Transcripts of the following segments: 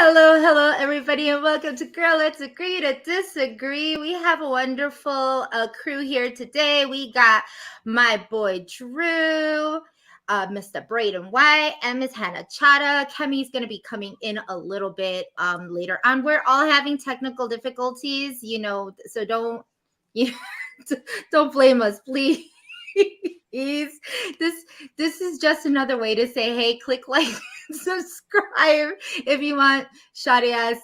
Hello, everybody, and welcome to Girl Let's Agree to Disagree. We have a wonderful crew here today. We got my boy Drew, Mr. Braden White, and Miss Hannah Chada. Kemi's going to be coming in a little bit later on. We're all having technical difficulties, so don't blame us, please. This is just another way to say, hey, click like, subscribe if you want shoddy ass,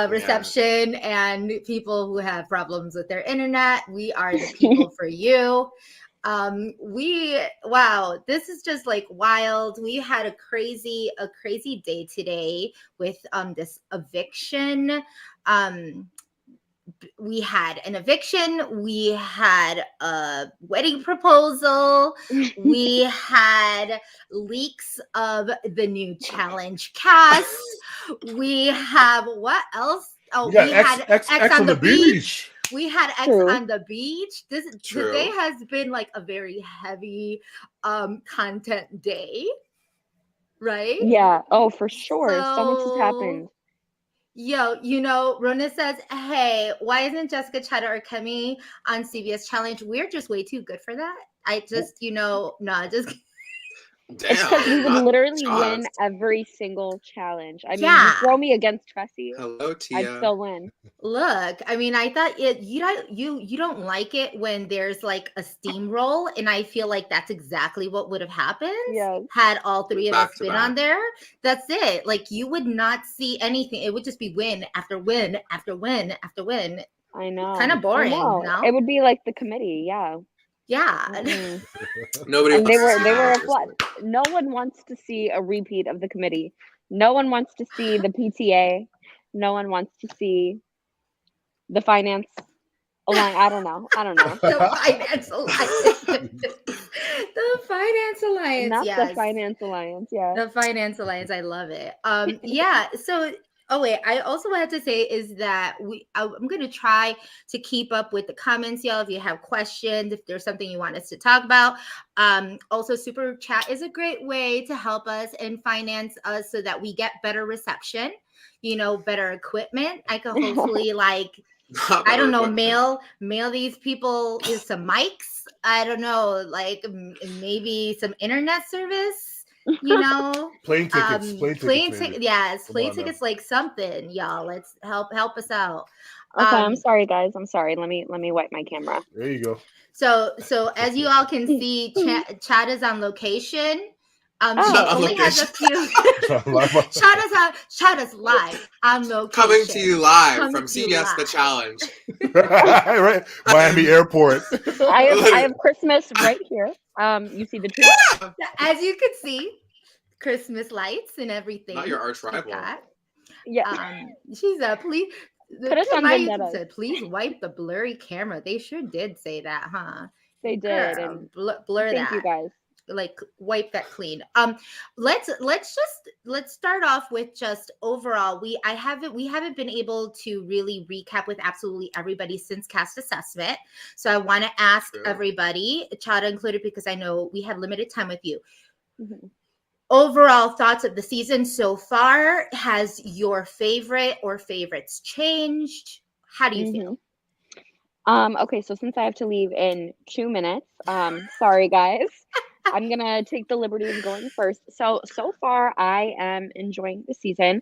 reception and people who have problems with their internet. We are the people for you. Wow, this is just like wild. We had a crazy day today with this eviction. We had an eviction, we had a wedding proposal, we had leaks of the new challenge cast, we have what else? Oh, we had X on the beach. We had X on the beach. Today has been like a very heavy content day, right? Yeah. Oh, for sure. So much has happened. Yo, Rona says, hey, why isn't Jessica Chetta or Kemi on CBS Challenge? We're just way too good for that. Damn, it's because we would literally win every single challenge. I mean, you throw me against Tressie. Hello, Tia. I'd still win. Look, I mean, I thought you don't like it when there's like a steamroll, and I feel like that's exactly what would have happened had all three of us been on there. That's it. Like, you would not see anything. It would just be win after win after win after win. I know. Kind of boring. No? It would be like the committee. Yeah. Yeah. Nobody. And they were a flood. No one wants to see a repeat of the committee. No one wants to see the PTA. No one wants to see the finance alliance. I don't know. The finance alliance. The finance alliance. Not the finance alliance. Yeah. The finance alliance. I love it. Yeah. So. Oh wait, I also wanted to say is that I'm going to try to keep up with the comments, y'all. If you have questions, if there's something you want us to talk about. Also, super chat is a great way to help us and finance us so that we get better reception, better equipment. I could hopefully I don't know, mail these people some mics. I don't know, like maybe some internet service. Plane tickets. Plane tickets, like something, y'all. Let's help us out. Okay, I'm sorry, guys. I'm sorry. Let me wipe my camera. There you go. So as you all can see, Chad is on location. She only has a few. Chad is live on location. Coming to you live from CBS The Challenge. Right, Miami Airport. I have Christmas right here. You see the tree? As you can see, Christmas lights and everything. Not your arch rival. Yeah. She's please. Put us on Vendetta. Said, please wipe the blurry camera. They sure did say that, huh? They did. And blur that. Thank you, guys. Like, wipe that clean. Let's start off with just overall. We haven't been able to really recap with absolutely everybody since cast assessment. So I want to ask everybody, Chada included, because I know we have limited time with you. Mm-hmm. Overall thoughts of the season so far. Has your favorite or favorites changed? How do you feel? Okay, so since I have to leave in 2 minutes, sorry guys. I'm going to take the liberty of going first. So far, I am enjoying the season.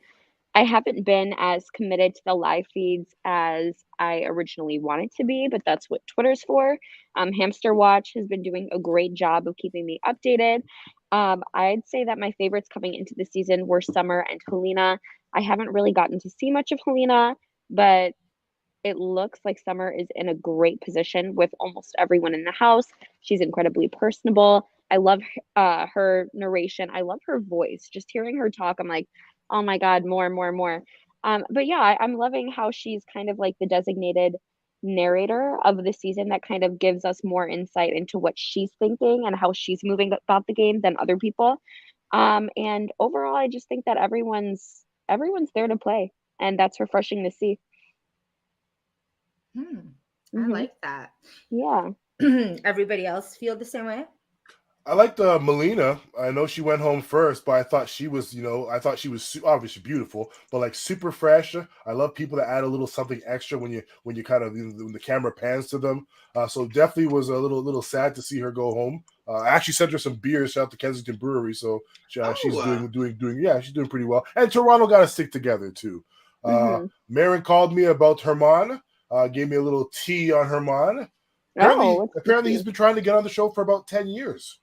I haven't been as committed to the live feeds as I originally wanted to be, but that's what Twitter's for. Hamster Watch has been doing a great job of keeping me updated. I'd say that my favorites coming into the season were Summer and Helena. I haven't really gotten to see much of Helena, but it looks like Summer is in a great position with almost everyone in the house. She's incredibly personable. I love her narration. I love her voice. Just hearing her talk, I'm like, oh my God, more. But yeah, I'm loving how she's kind of like the designated narrator of the season that kind of gives us more insight into what she's thinking and how she's moving about the game than other people. And overall, I just think that everyone's there to play, and that's refreshing to see. I like that. Yeah. Everybody else feel the same way? I liked Melina. I know she went home first, but I thought she was, obviously beautiful, but like super fresh. I love people that add a little something extra when you kind of when the camera pans to them. So definitely was a little sad to see her go home. I actually sent her some beers. Shout out to Kensington Brewery, so she's she's doing pretty well. And Toronto got to stick together too. Marin called me about Herman. Gave me a little tea on Herman. Apparently, he's been trying to get on the show for about 10 years.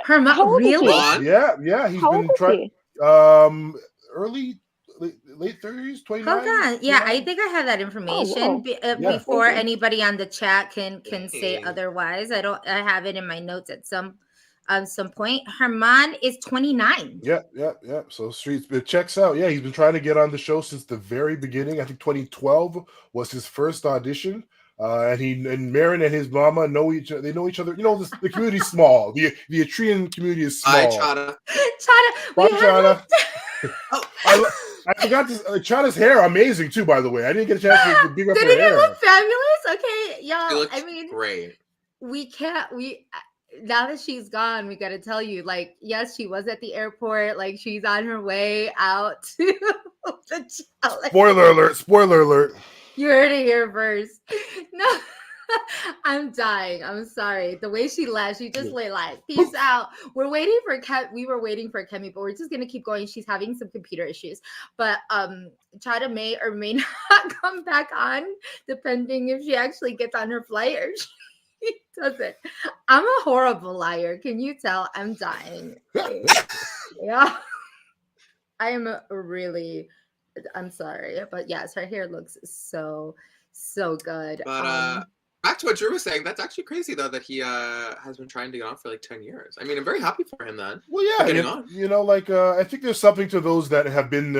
Herman, really? Yeah. He's How been trying. Late 30s, 29. Hold on. Yeah, I think I have that information before anybody on the chat can say otherwise. I have it in my notes at some point. Herman is 29. Yeah. So it checks out. Yeah, he's been trying to get on the show since the very beginning. I think 2012 was his first audition. And Marin and his mama know each other. They know each other. You know, the community's small. The Etrian community is small. Hi, Chada. I forgot this. Chada's hair, amazing too. By the way, I didn't get a chance to big up her hair. Didn't it look fabulous? Okay, y'all. I mean, great. Now that she's gone, we got to tell you, like, yes, she was at the airport. Like, she's on her way out to the challenge. Spoiler alert. You heard it here first. No, I'm dying. I'm sorry. The way she left, she just like, peace out. We were waiting for Kemi, but we're just gonna keep going. She's having some computer issues. But Chada may or may not come back on, depending if she actually gets on her flight or she doesn't. I'm a horrible liar. Can you tell? I'm dying. Yeah. I am I'm sorry, but yes, her hair looks so good. But back to what Drew was saying, that's actually crazy though that he has been trying to get on for like 10 years. I mean, I'm very happy for him then. Well, yeah, I think there's something to those that have been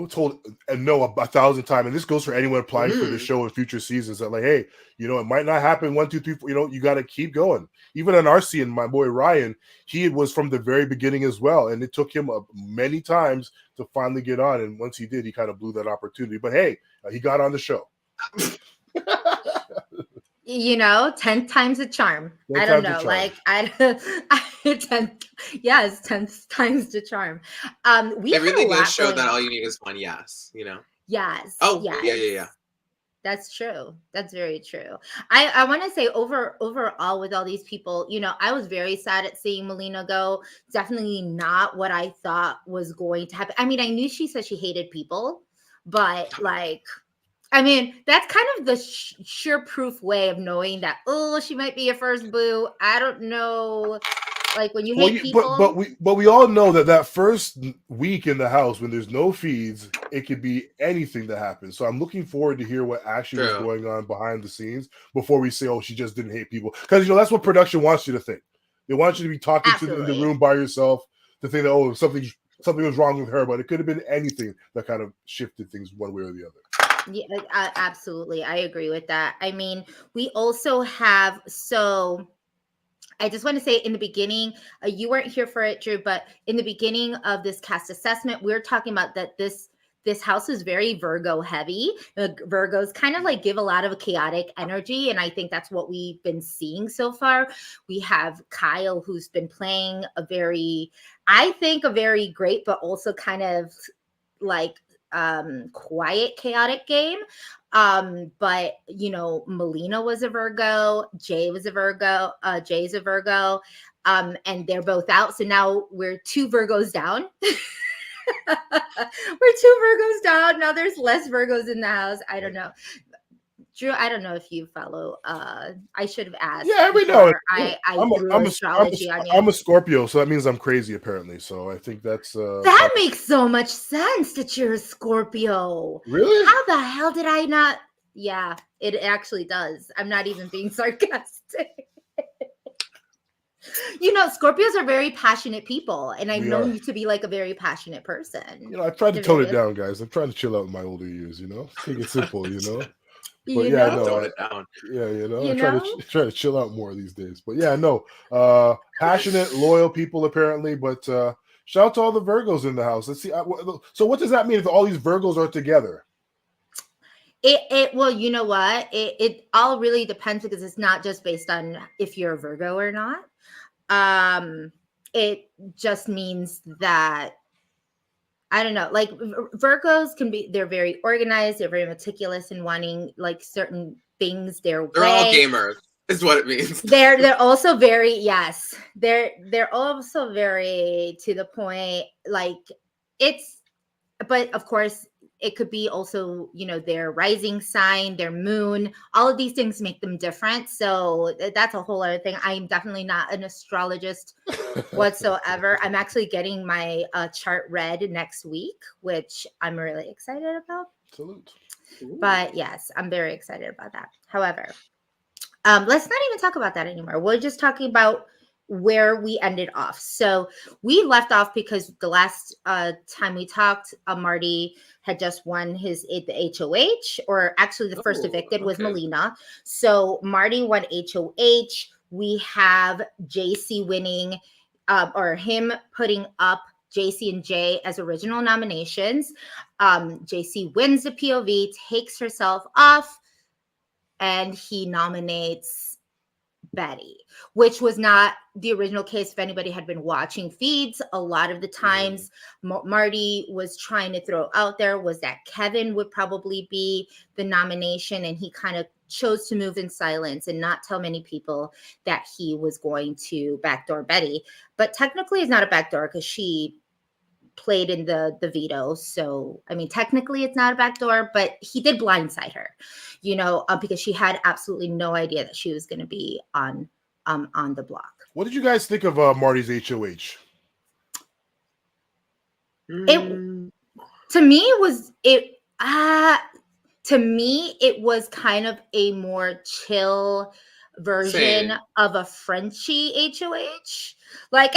told and no 1,000 times, and this goes for anyone applying for the show in future seasons. That like, hey, it might not happen 1, 2, 3, 4. You got to keep going. Even on RC and my boy Ryan, he was from the very beginning as well, and it took him many times to finally get on. And once he did, he kind of blew that opportunity. But hey, he got on the show. 10 times the charm. I don't know. Like, 10 times the charm. It really does show that all you need is one yes, Yes. Oh, yes. Yeah. That's true. That's very true. I want to say overall with all these people, I was very sad at seeing Melina go. Definitely not what I thought was going to happen. I mean, I knew she said she hated people, but that's kind of the sure proof way of knowing that, she might be a first boo. I don't know. Like when you hate people. But we all know that first week in the house when there's no feeds, it could be anything that happens. So I'm looking forward to hear what actually was going on behind the scenes before we say, she just didn't hate people. Because that's what production wants you to think. They want you to be talking in the room by yourself to think that something was wrong with her, but it could have been anything that kind of shifted things one way or the other. Yeah, absolutely. I agree with that. I mean, we also have I just want to say in the beginning, you weren't here for it, Drew, but in the beginning of this cast assessment, we were talking about that this house is very Virgo heavy. Virgos kind of like give a lot of chaotic energy. And I think that's what we've been seeing so far. We have Kyle, who's been playing a very great, but also kind of like quiet, chaotic game. But Melina was a Virgo, Jay's a Virgo, and they're both out. So now we're 2 Virgos down. We're 2 Virgos down. Now there's less Virgos in the house. I don't know. Drew, I don't know if you follow. I should have asked. Yeah, we know. I'm astrology on you. I'm a Scorpio, so that means I'm crazy apparently. So I think that's that makes so much sense that you're a Scorpio. Really? How the hell did I not? Yeah, it actually does. I'm not even being sarcastic. Scorpios are very passionate people, and I've known you to be like a very passionate person. I tried to tone it down, guys. I'm trying to chill out in my older years. Take it simple. But tone it down. Yeah, I try to chill out more these days. But yeah, no, passionate, loyal people apparently. But shout out to all the Virgos in the house. Let's see. So what does that mean if all these Virgos are together? Well, you know what? It all really depends because it's not just based on if you're a Virgo or not. it just means that, I don't know, like Virgos can be, they're very organized, they're very meticulous in wanting like certain things their They're all way. gamers, is what it means. They're also very, yes, they're also very to the point, like it's, but of course it could be also, you know, their rising sign, their moon, all of these things make them different. So that's a whole other thing. I'm definitely not an astrologist whatsoever. I'm actually getting my chart read next week, which I'm really excited about. Salute. But yes, I'm very excited about that. However, let's not even talk about that anymore. We're just talking about where we ended off. So we left off because the last time we talked, Marty had just won the HOH, or actually the first evicted was Melina. So Marty won HOH. We have JC winning, or him putting up JC and Jay as original nominations. JC wins the POV, takes herself off, and he nominates Betty, which was not the original case. If anybody had been watching feeds, a lot of the times Marty was trying to throw out there was that Kevin would probably be the nomination, and he kind of chose to move in silence and not tell many people that he was going to backdoor Betty. But technically it's not a backdoor because she played in the veto. So, I mean, technically it's not a backdoor, but he did blindside her, you know, because she had absolutely no idea that she was going to be on the block. What did you guys think of Marty's HOH? To me it was kind of a more chill version of a Frenchie HOH. Like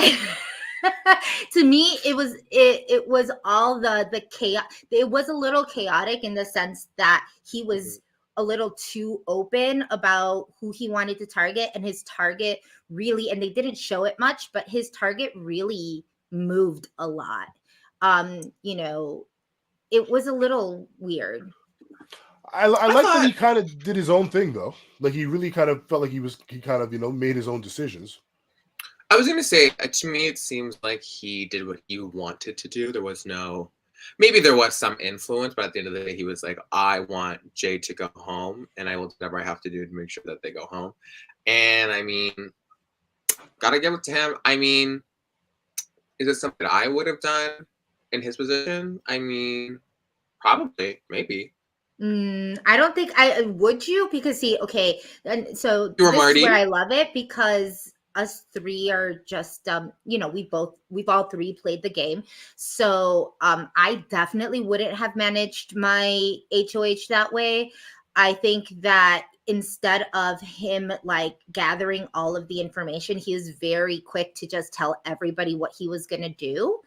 to me, it was all the chaos. It was a little chaotic in the sense that he was a little too open about who he wanted to target, and his target really, and they didn't show it much, but his target really moved a lot. You know, it was a little weird. I like that he kind of did his own thing though. Like he really kind of felt like he kind of, you know, made his own decisions. I was going to say, to me, it seems like he did what he wanted to do. There was maybe there was some influence, but at the end of the day, he was like, I want Jay to go home, and I will do whatever I have to do to make sure that they go home. And I mean, gotta give it to him. I mean, is it something I would have done in his position? I mean, probably, maybe. I don't think would you, because see, okay, and so You were this Marty? is where I love it, because us three are just you know, we've all three played the game. So I definitely wouldn't have managed my HOH that way. I think that instead of him like gathering all of the information, he was very quick to just tell everybody what he was gonna do.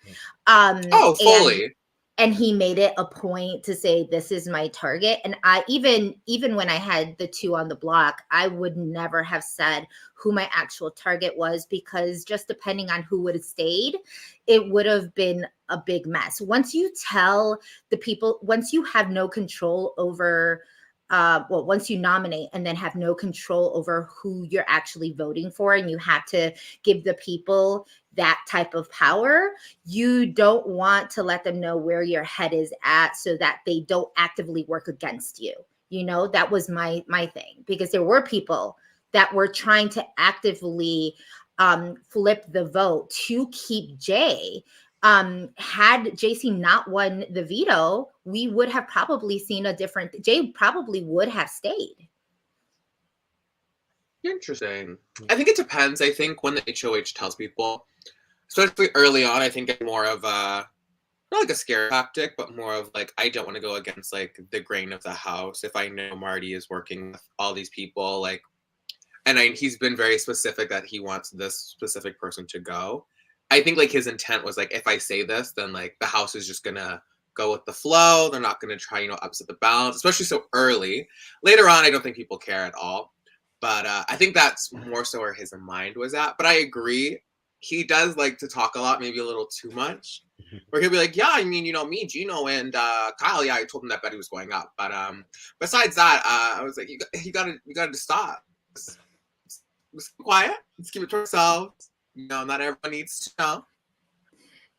Fully. And he made it a point to say, this is my target. And I even when I had the two on the block, I would never have said who my actual target was, because just depending on who would have stayed, it would have been a big mess. Once you tell the people, once you have no control over once you nominate and then have no control over who you're actually voting for, and you have to give the people that type of power, you don't want to let them know where your head is at so that they don't actively work against you. You know, that was my thing, because there were people that were trying to actively flip the vote to keep Jay. Had JC not won the veto, we would have probably seen a different, Jay probably would have stayed. Interesting. I think it depends. I think when the HOH tells people, especially early on, I think it's more of a, not like a scare tactic, but more of like, I don't want to go against like the grain of the house. If I know Marty is working with all these people, like, and he's been very specific that he wants this specific person to go. I think like his intent was like, if I say this, then like the house is just gonna go with the flow. They're not gonna try, upset the balance, especially so early. Later on, I don't think people care at all. But I think that's more so where his mind was at. But I agree. He does like to talk a lot, maybe a little too much. Where he'll be like, yeah, I mean, me, Gino, and Kyle, yeah, I told him that Betty was going up. But besides that, I was like, you got to stop. Let's be quiet. Let's keep it to ourselves. not everyone needs to know.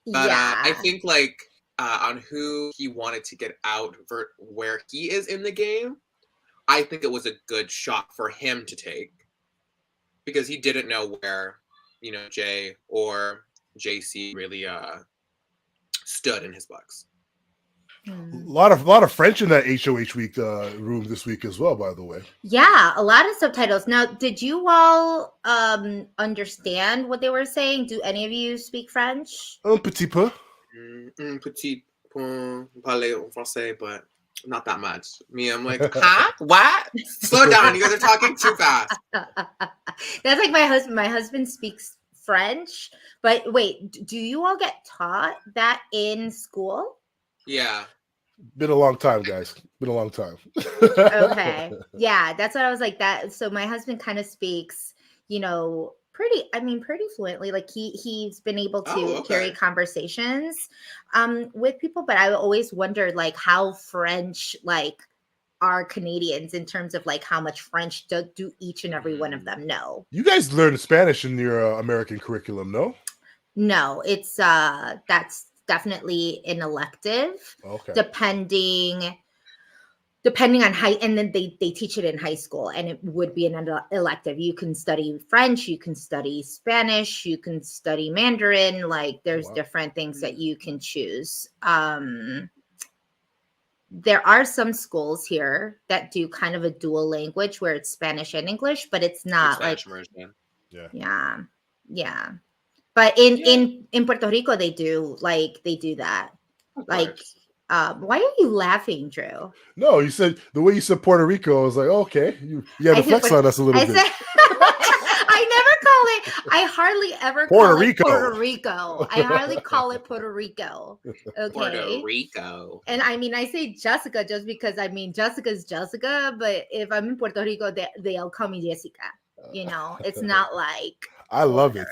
But Yeah. I think like on who he wanted to get out where he is in the game, I think it was a good shot for him to take because he didn't know where, Jay or JC really stood in his books. A lot of French in that HOH week room this week as well, by the way. Yeah, a lot of subtitles. Now, did you all understand what they were saying? Do any of you speak French? Un petit peu. Petit peu parler français, but not that much. Me, I'm like, huh? What? Slow down. You guys are talking too fast. That's like my husband. My husband speaks French, but wait, do you all get taught that in school? Yeah. Been a long time, guys. Been a long time. Okay. Yeah, that's what I was like that. So my husband kind of speaks, pretty fluently. Like he's been able to carry conversations with people, but I always wondered like how French like are Canadians in terms of like how much French do each and every one of them know. You guys learned Spanish in your American curriculum, no? No, it's that's definitely an elective. Okay. Depending on and then they teach it in high school, and it would be an elective. You can study French, you can study Spanish, you can study Mandarin. Like there's different things that you can choose. There are some schools here that do kind of a dual language where it's Spanish and English, but it's not like immersion. Yeah. But in Puerto Rico they do that. Like why are you laughing, Drew? No, you said the way you said Puerto Rico, I was like, okay, you had to flex on us a little bit. I hardly ever Puerto call Rico. it Puerto Rico. I hardly call it Puerto Rico. Okay. Puerto Rico. And I mean, I say Jessica just because Jessica's Jessica, but if I'm in Puerto Rico, they'll call me Jessica. It's not like I love it.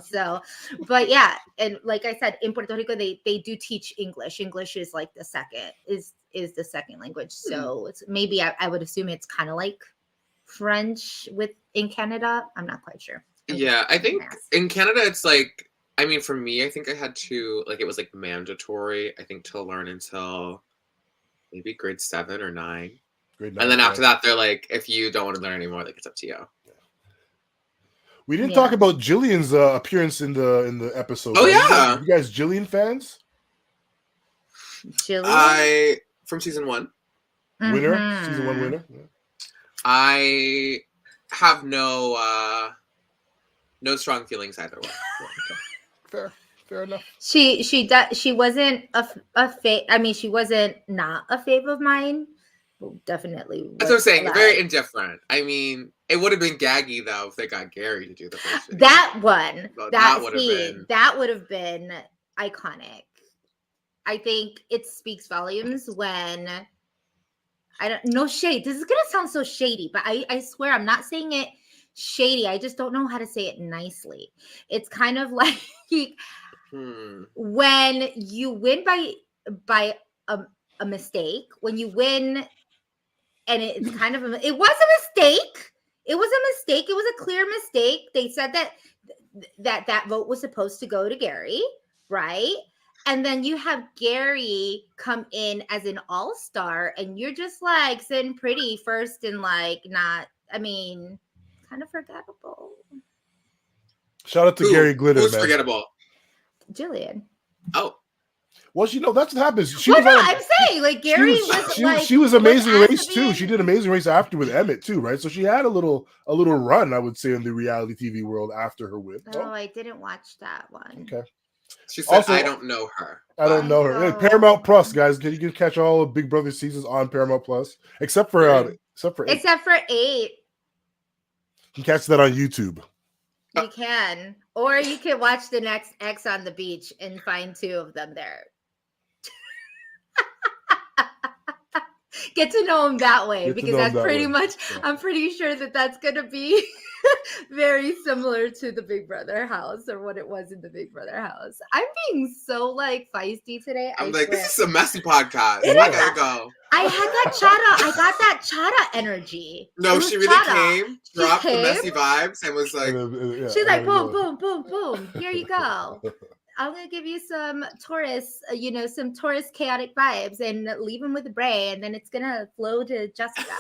So, but yeah, and like I said, in Puerto Rico, they do teach English. English is like the second is the second language. So it's maybe I would assume it's kind of like French in Canada. I'm not quite sure. Yeah, I think in Canada it's like, for me, I think I had to it was like mandatory, I think, to learn until maybe grade 7 or 9. And then after that, they're like, if you don't want to learn anymore, like it's up to you. We didn't talk about Jillian's appearance in the episode. Oh yeah, you guys Jillian fans? Jillian, from season 1, winner, season 1 winner. Yeah. I have no strong feelings either way. Fair enough. She wasn't a fave. She wasn't not a fave of mine. Definitely. That's what I'm saying. Very indifferent. It would have been gaggy though if they got Gary to do the first video. That one. So that would have been iconic. I think it speaks volumes when no shade. This is gonna sound so shady, but I swear I'm not saying it shady. I just don't know how to say it nicely. It's kind of like when you win by a mistake, when you win. And it's kind of it was a mistake. It was a mistake. It was a clear mistake. They said that vote was supposed to go to Gary, right? And then you have Gary come in as an all-star, and you're just like sitting pretty first and like not. Kind of forgettable. Shout out to Gary Glitter. Who's man. Forgettable? Jillian. Oh. Well, that's what happens. I'm saying like Gary she was Amazing Race too. She did Amazing Race after with Emmett too, right? So she had a little run, I would say, in the reality TV world after her win. Oh, I didn't watch that one. Okay. She said, also, I don't know her. I don't know her. Paramount Plus, guys. You can catch all of Big Brother seasons on Paramount Plus, except for 8. Except for 8. You can catch that on YouTube. You can, or you can watch the next X on the Beach and find 2 of them there. Get to know him that way, Get to because know him that's that pretty way. much, Yeah. I'm pretty sure that that's going to be very similar to the Big Brother house, or what it was in the Big Brother house. I'm being so like feisty today. I'm I like, swear. this is a messy podcast. It I is. gotta go. I had that chata. I got that chata energy. It No, was she really chata. came, She dropped the came. messy vibes, and was like, Yeah, She's I like, gotta boom, go. boom, boom, boom. Here you go. I'm gonna give you some Taurus, some Taurus chaotic vibes, and leave him with Bray, and then it's gonna flow to Jessica.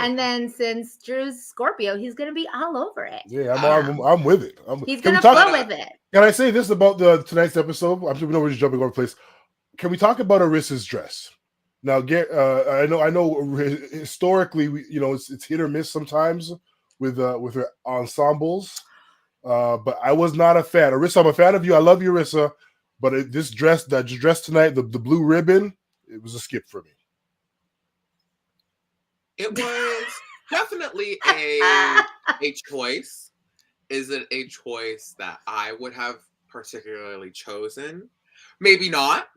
And then since Drew's Scorpio, he's gonna be all over it. Yeah, I'm with it. He's Can we gonna talk? flow with it. Can I say this about tonight's episode? I'm sure we know we're just jumping over place. Can we talk about Arissa's dress? Now, I know. Historically, it's hit or miss sometimes with her ensembles. But I was not a fan. Arissa, I'm a fan of you. I love you, Arissa. But this dress tonight, the blue ribbon, it was a skip for me. it was definitely a choice. Is it a choice that I would have particularly chosen? Maybe not.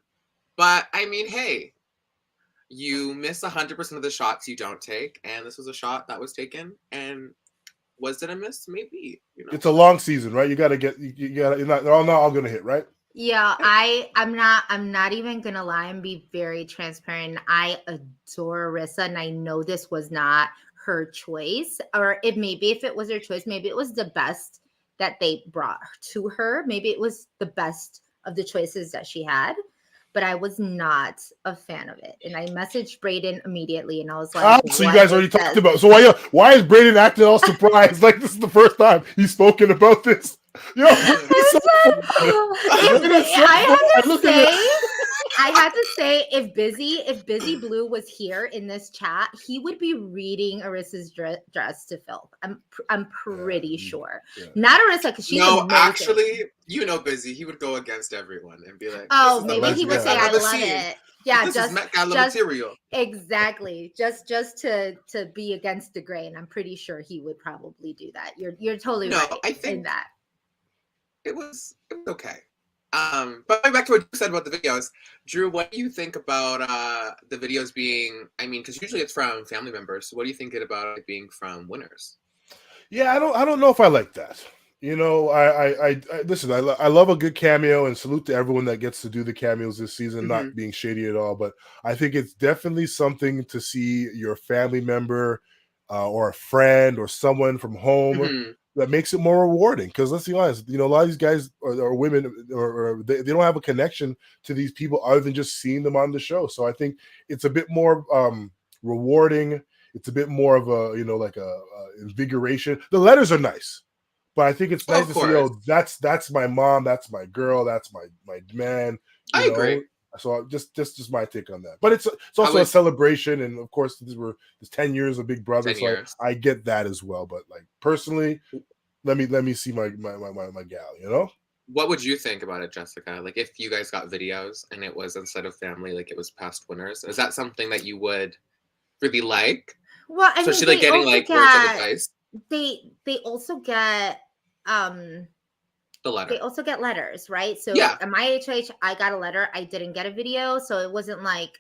But I mean, hey, you miss 100% of the shots you don't take, and this was a shot that was taken. And was it a miss? Maybe. It's a long season, right? You got to get. They're all not all going to hit, right? Yeah, I'm not even gonna lie and be very transparent. I adore Arissa, and I know this was not her choice, or if it was her choice, maybe it was the best that they brought to her. Maybe it was the best of the choices that she had, but I was not a fan of it. And I messaged Brayden immediately, and I was like, so you guys already talked about. So why is Brayden acting all surprised? Like this is the first time he's spoken about this. He's so I had to say, if Busy Blue was here in this chat, he would be reading Arissa's dress to filth. I'm pretty sure. Yeah. Not Arissa, because she's amazing. Actually, Busy. He would go against everyone and be like, "Oh, maybe he would say I love it." Yeah, this is Met Gala material. Exactly. Just to be against the grain. I'm pretty sure he would probably do that. You're totally right. I think in that. It was okay. But going back to what you said about the videos, Drew, what do you think about the videos being? I mean, because usually it's from family members. So what do you think about it being from winners? Yeah, I don't know if I like that. I listen. I love a good cameo, and salute to everyone that gets to do the cameos this season. Mm-hmm. Not being shady at all, but I think it's definitely something to see your family member or a friend or someone from home. Mm-hmm. That makes it more rewarding, because let's be honest, a lot of these guys or women or they don't have a connection to these people other than just seeing them on the show. So I think it's a bit more rewarding. It's a bit more of a like a invigoration. The letters are nice, but I think it's nice to see, that's my mom, that's my girl, that's my man. I agree. So just my take on that. But it's also a celebration, and of course it's 10 years of Big Brother, so I get that as well. But like personally, let me see my gal. What would you think about it, Jessica? Like if you guys got videos and it was, instead of family, like it was past winners, is that something that you would really like? Well, I mean, especially like getting like words of advice. They also get the letter. They also get letters, right? So at my HOH, I got a letter. I didn't get a video, so it wasn't like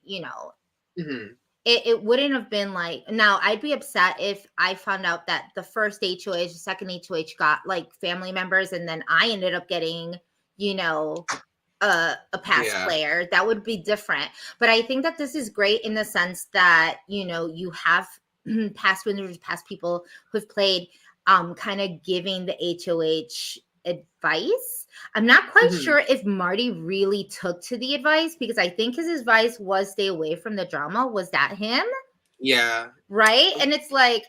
Mm-hmm. It wouldn't have been like. Now I'd be upset if I found out that the first HOH, the second HOH got like family members, and then I ended up getting a past player. That would be different. But I think that this is great in the sense that you have past winners, past people who've played. Kind of giving the HOH advice. I'm not quite sure if Marty really took to the advice, because I think his advice was stay away from the drama. Was that him? Yeah. Right? And it's like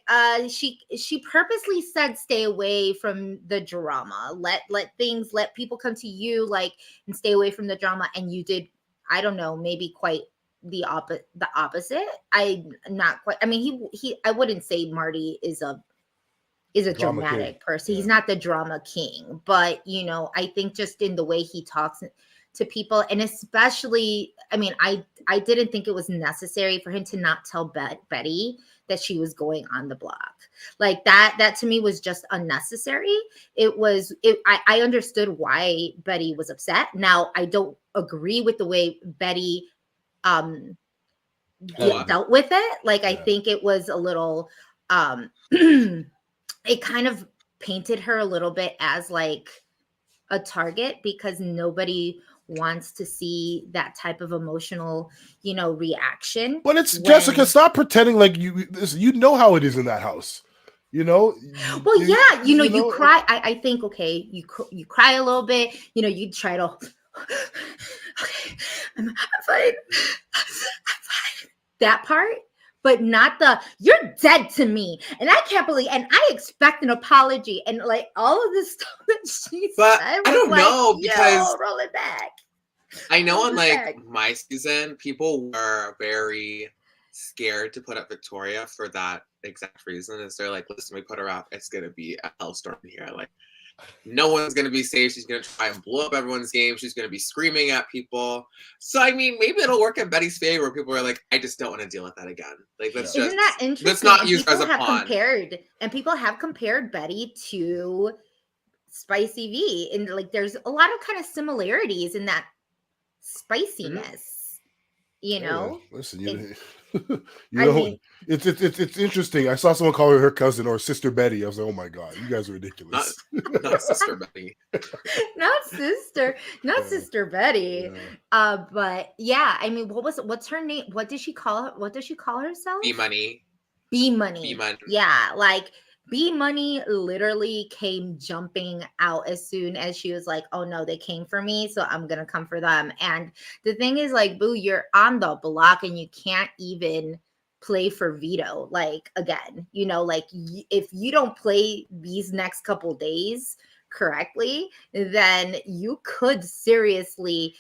she purposely said stay away from the drama. Let people come to you, and stay away from the drama, and you did, I don't know, maybe quite the opposite. I'm not quite, I mean, he I wouldn't say Marty is a dramatic person. Yeah. He's not the drama king, but I think just in the way he talks to people, and especially, I mean, I didn't think it was necessary for him to not tell Betty that she was going on the block. Like that to me was just unnecessary. I understood why Betty was upset. Now I don't agree with the way Betty dealt with it. Like, I think it was a little, it kind of painted her a little bit as like a target because nobody wants to see that type of emotional, reaction. But it's Jessica, stop pretending like you know how it is in that house. Well, yeah, you cry. I think, okay, you cry a little bit, you try to, okay, I'm fine. I'm fine. That part, but not the, you're dead to me. And I can't believe, and I expect an apology and like all of this stuff that she but said. I don't know because roll it back. I know on like my season, people were very scared to put up Victoria for that exact reason. Is they're like, listen, we put her out, it's gonna be a hellstorm here. Like, no one's gonna be safe. She's gonna try and blow up everyone's game. She's gonna be screaming at people. So I mean, maybe it'll work in Betty's favor. People are like, I just don't want to deal with that again. Like, Isn't that interesting? Let's not use her as a pawn. People have compared Betty to Spicy V, and like, there's a lot of kind of similarities in that spiciness. Listen, it's interesting. I saw someone call her cousin or sister Betty. I was like, oh my god, you guys are ridiculous. Not sister Betty. not sister Betty. Yeah. But yeah, I mean, what's her name? What does she call herself? B Money. Yeah, like B Money literally came jumping out as soon as she was like, oh no, they came for me, so I'm gonna come for them. And the thing is, like, boo, you're on the block and you can't even play for veto. Like, again, like, if you don't play these next couple days correctly, then you could seriously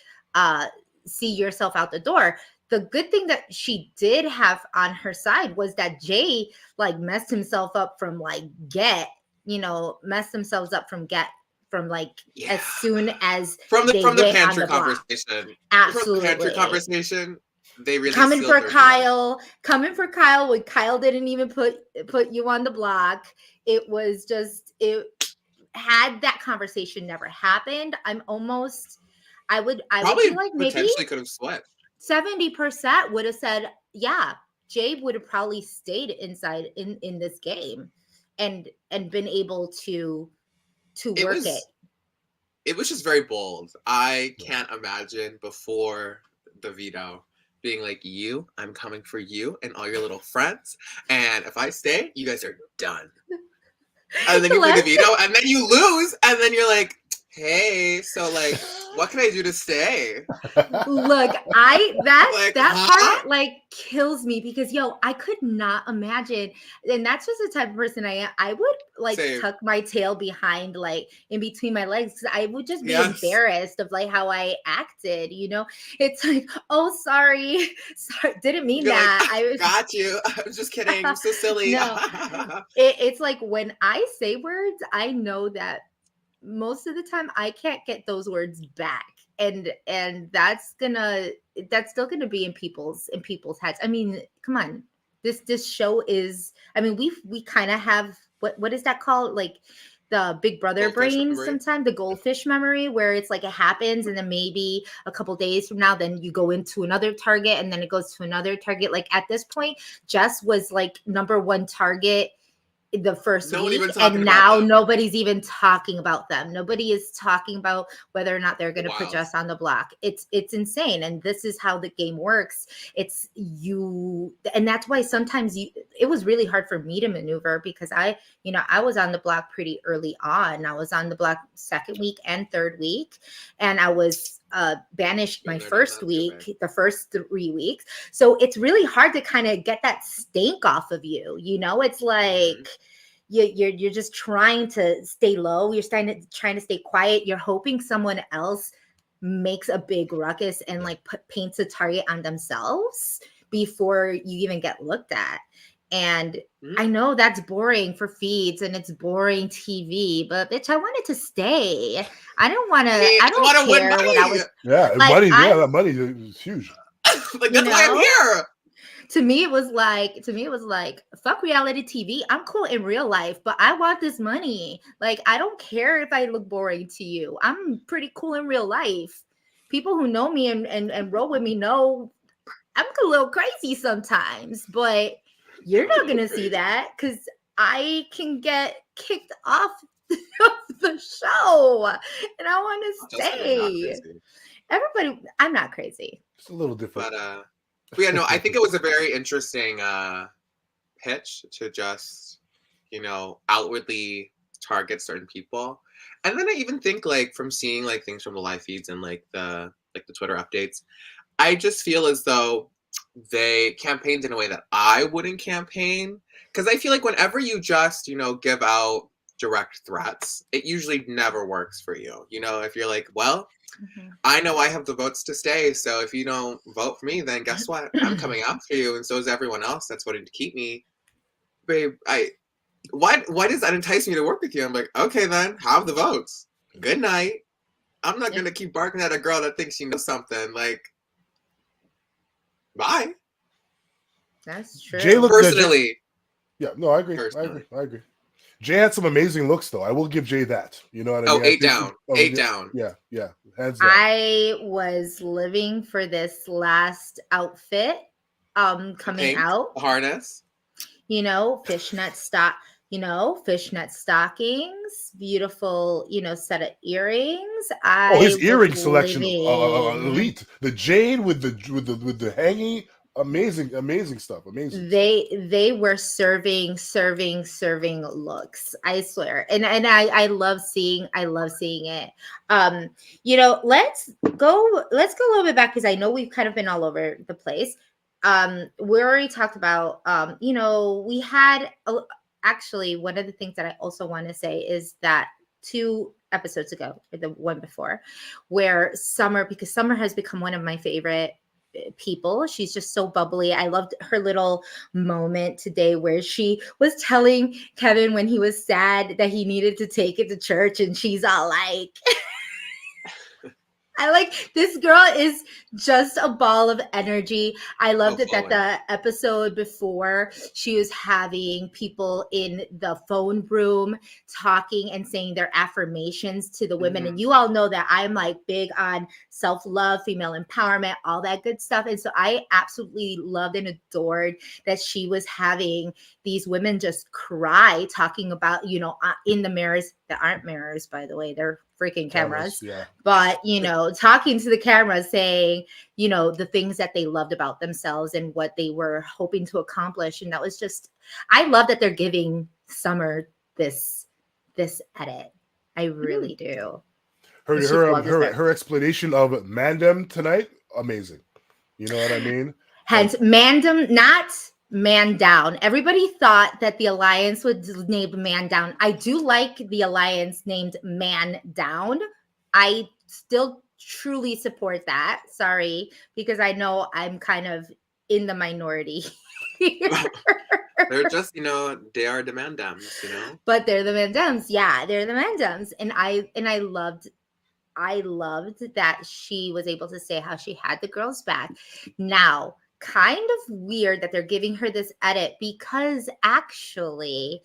see yourself out the door. The good thing that she did have on her side was that Jay like messed himself up from like as soon as from the pantry conversation. Absolutely. From the pantry conversation, they really coming for Kyle when Kyle didn't even put you on the block. It was just, had that conversation never happened, I would feel like maybe potentially could have swept. 70% would have said, yeah, Jay would have probably stayed inside in this game and been able to work it. It was just very bold. I can't imagine before the veto being like, I'm coming for you and all your little friends. And if I stay, you guys are done. And then you play the veto and then you lose. And then you're like, hey, so like, what can I do to stay? Look, that part like kills me because I could not imagine, and that's just the type of person I am. I would like tuck my tail behind, like in between my legs, because I would just be embarrassed of like how I acted. It's like, oh, sorry, didn't mean that. Like, I got you. I was just kidding. I'm so silly. No, it's like when I say words, I know that most of the time I can't get those words back, and that's still gonna be in people's heads. I mean, come on, this show is, I mean, we kind of have what is that called, like the Big Brother brain sometimes, the goldfish memory, where it's like it happens and then maybe a couple days from now then you go into another target and then it goes to another target. Like at this point, Jess was like number one target the first week, and now nobody's even talking about them. Nobody is talking about whether or not they're going to put Jess on the block. It's insane, and this is how the game works. It's and that's why sometimes it was really hard for me to maneuver, because I was on the block pretty early on. I was on the block second week and third week, and I was banished my first week, the first 3 weeks. So it's really hard to kind of get that stink off of you. It's like you're just trying to stay low. You're trying to stay quiet. You're hoping someone else makes a big ruckus and like paints a target on themselves before you even get looked at. And I know that's boring for feeds and it's boring TV, but bitch, I wanted to stay. I don't want to. I don't care what I was. Yeah, like, money. That money is huge. Like that's why I'm here. To me, it was like, fuck reality TV. I'm cool in real life, but I want this money. Like, I don't care if I look boring to you. I'm pretty cool in real life. People who know me and roll with me know I'm a little crazy sometimes, but you're not gonna see that because I can get kicked off of the show, and I want to Just kidding, not stay. crazy. Everybody, I'm not crazy. It's a little different. But yeah, no, I think it was a very interesting pitch to just, outwardly target certain people. And then I even think like from seeing like things from the live feeds and like the Twitter updates, I just feel as though they campaigned in a way that I wouldn't campaign. Because I feel like whenever you just, give out direct threats, it usually never works for you. If you're like, well, I know I have the votes to stay, so if you don't vote for me, then guess what? I'm coming after you, and so is everyone else that's voting to keep me. Babe, why does that entice me to work with you? I'm like, okay then, have the votes. Good night. I'm not gonna keep barking at a girl that thinks she knows something. Like, bye. That's true. Jay looked Personally. Yeah, no, I agree. I agree. Jay had some amazing looks, though. I will give Jay that. You know what I mean? Eight down. Eight down. Yeah. Hands down. I was living for this last outfit coming out. Harness. Fishnet stockings, beautiful, set of earrings. His earring selection, elite. The jade with the hanging. Amazing stuff. Amazing. They were serving looks. I swear, and I love seeing it. Let's go a little bit back because I know we've kind of been all over the place. We already talked about. We had actually one of the things that I also want to say is that 2 episodes ago, or the one before, where Summer has become one of my favorite people. She's just so bubbly. I loved her little moment today where she was telling Kevin when he was sad that he needed to take it to church, and she's all like I like this girl is just a ball of energy. I loved it that the episode before she was having people in the phone room talking and saying their affirmations to the women. And you all know that I'm like big on self-love, female empowerment, all that good stuff. And so I absolutely loved and adored that she was having these women just cry, talking about, in the mirrors that aren't mirrors, by the way, they're freaking cameras. Yeah. But, talking to the camera, saying, the things that they loved about themselves and what they were hoping to accomplish. And that was just, I love that they're giving Summer this edit. I really do. Her explanation of Mandem tonight, amazing. You know what I mean? Hence, Mandem, not Man Down. Everybody thought that the alliance would name Man Down. I do like the alliance named Man Down. I still truly support that. Sorry, because I know I'm kind of in the minority. They're just, they are the Mandams, But they're the Mandams. Yeah, they're the Mandams. And I loved that she was able to say how she had the girls back. Now, kind of weird that they're giving her this edit because actually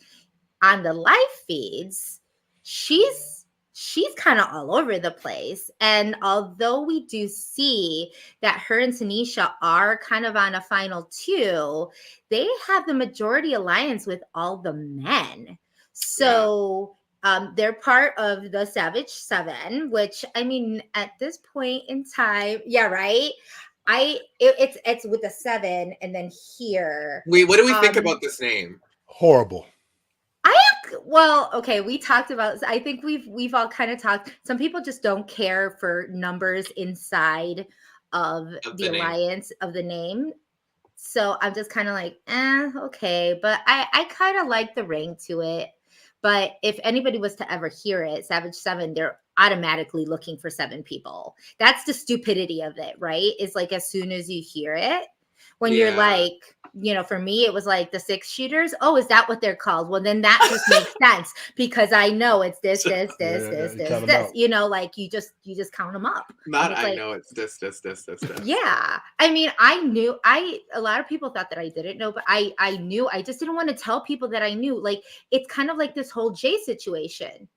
on the live feeds, she's kind of all over the place. And although we do see that her and Tanisha are kind of on a final 2, they have the majority alliance with all the men. So they're part of the Savage 7, which, I mean, at this point in time, yeah, right? It's with a 7 and then here. Wait, what do we think about this name? Horrible. Okay, we talked about, I think we've all kind of talked. Some people just don't care for numbers inside of the alliance of the name. So I'm just kind of like, okay. But I kind of like the ring to it. But if anybody was to ever hear it, Savage 7, they're automatically looking for 7 people. That's the stupidity of it, right? It's like as soon as you hear it, when you're like, for me, it was like the 6 shooters. Oh, is that what they're called? Well, then that just makes sense because I know it's this. Like you just count them up. Not I know it's this. Yeah. I mean, a lot of people thought that I didn't know, but I knew. I just didn't want to tell people that I knew. Like, it's kind of like this whole Jay situation.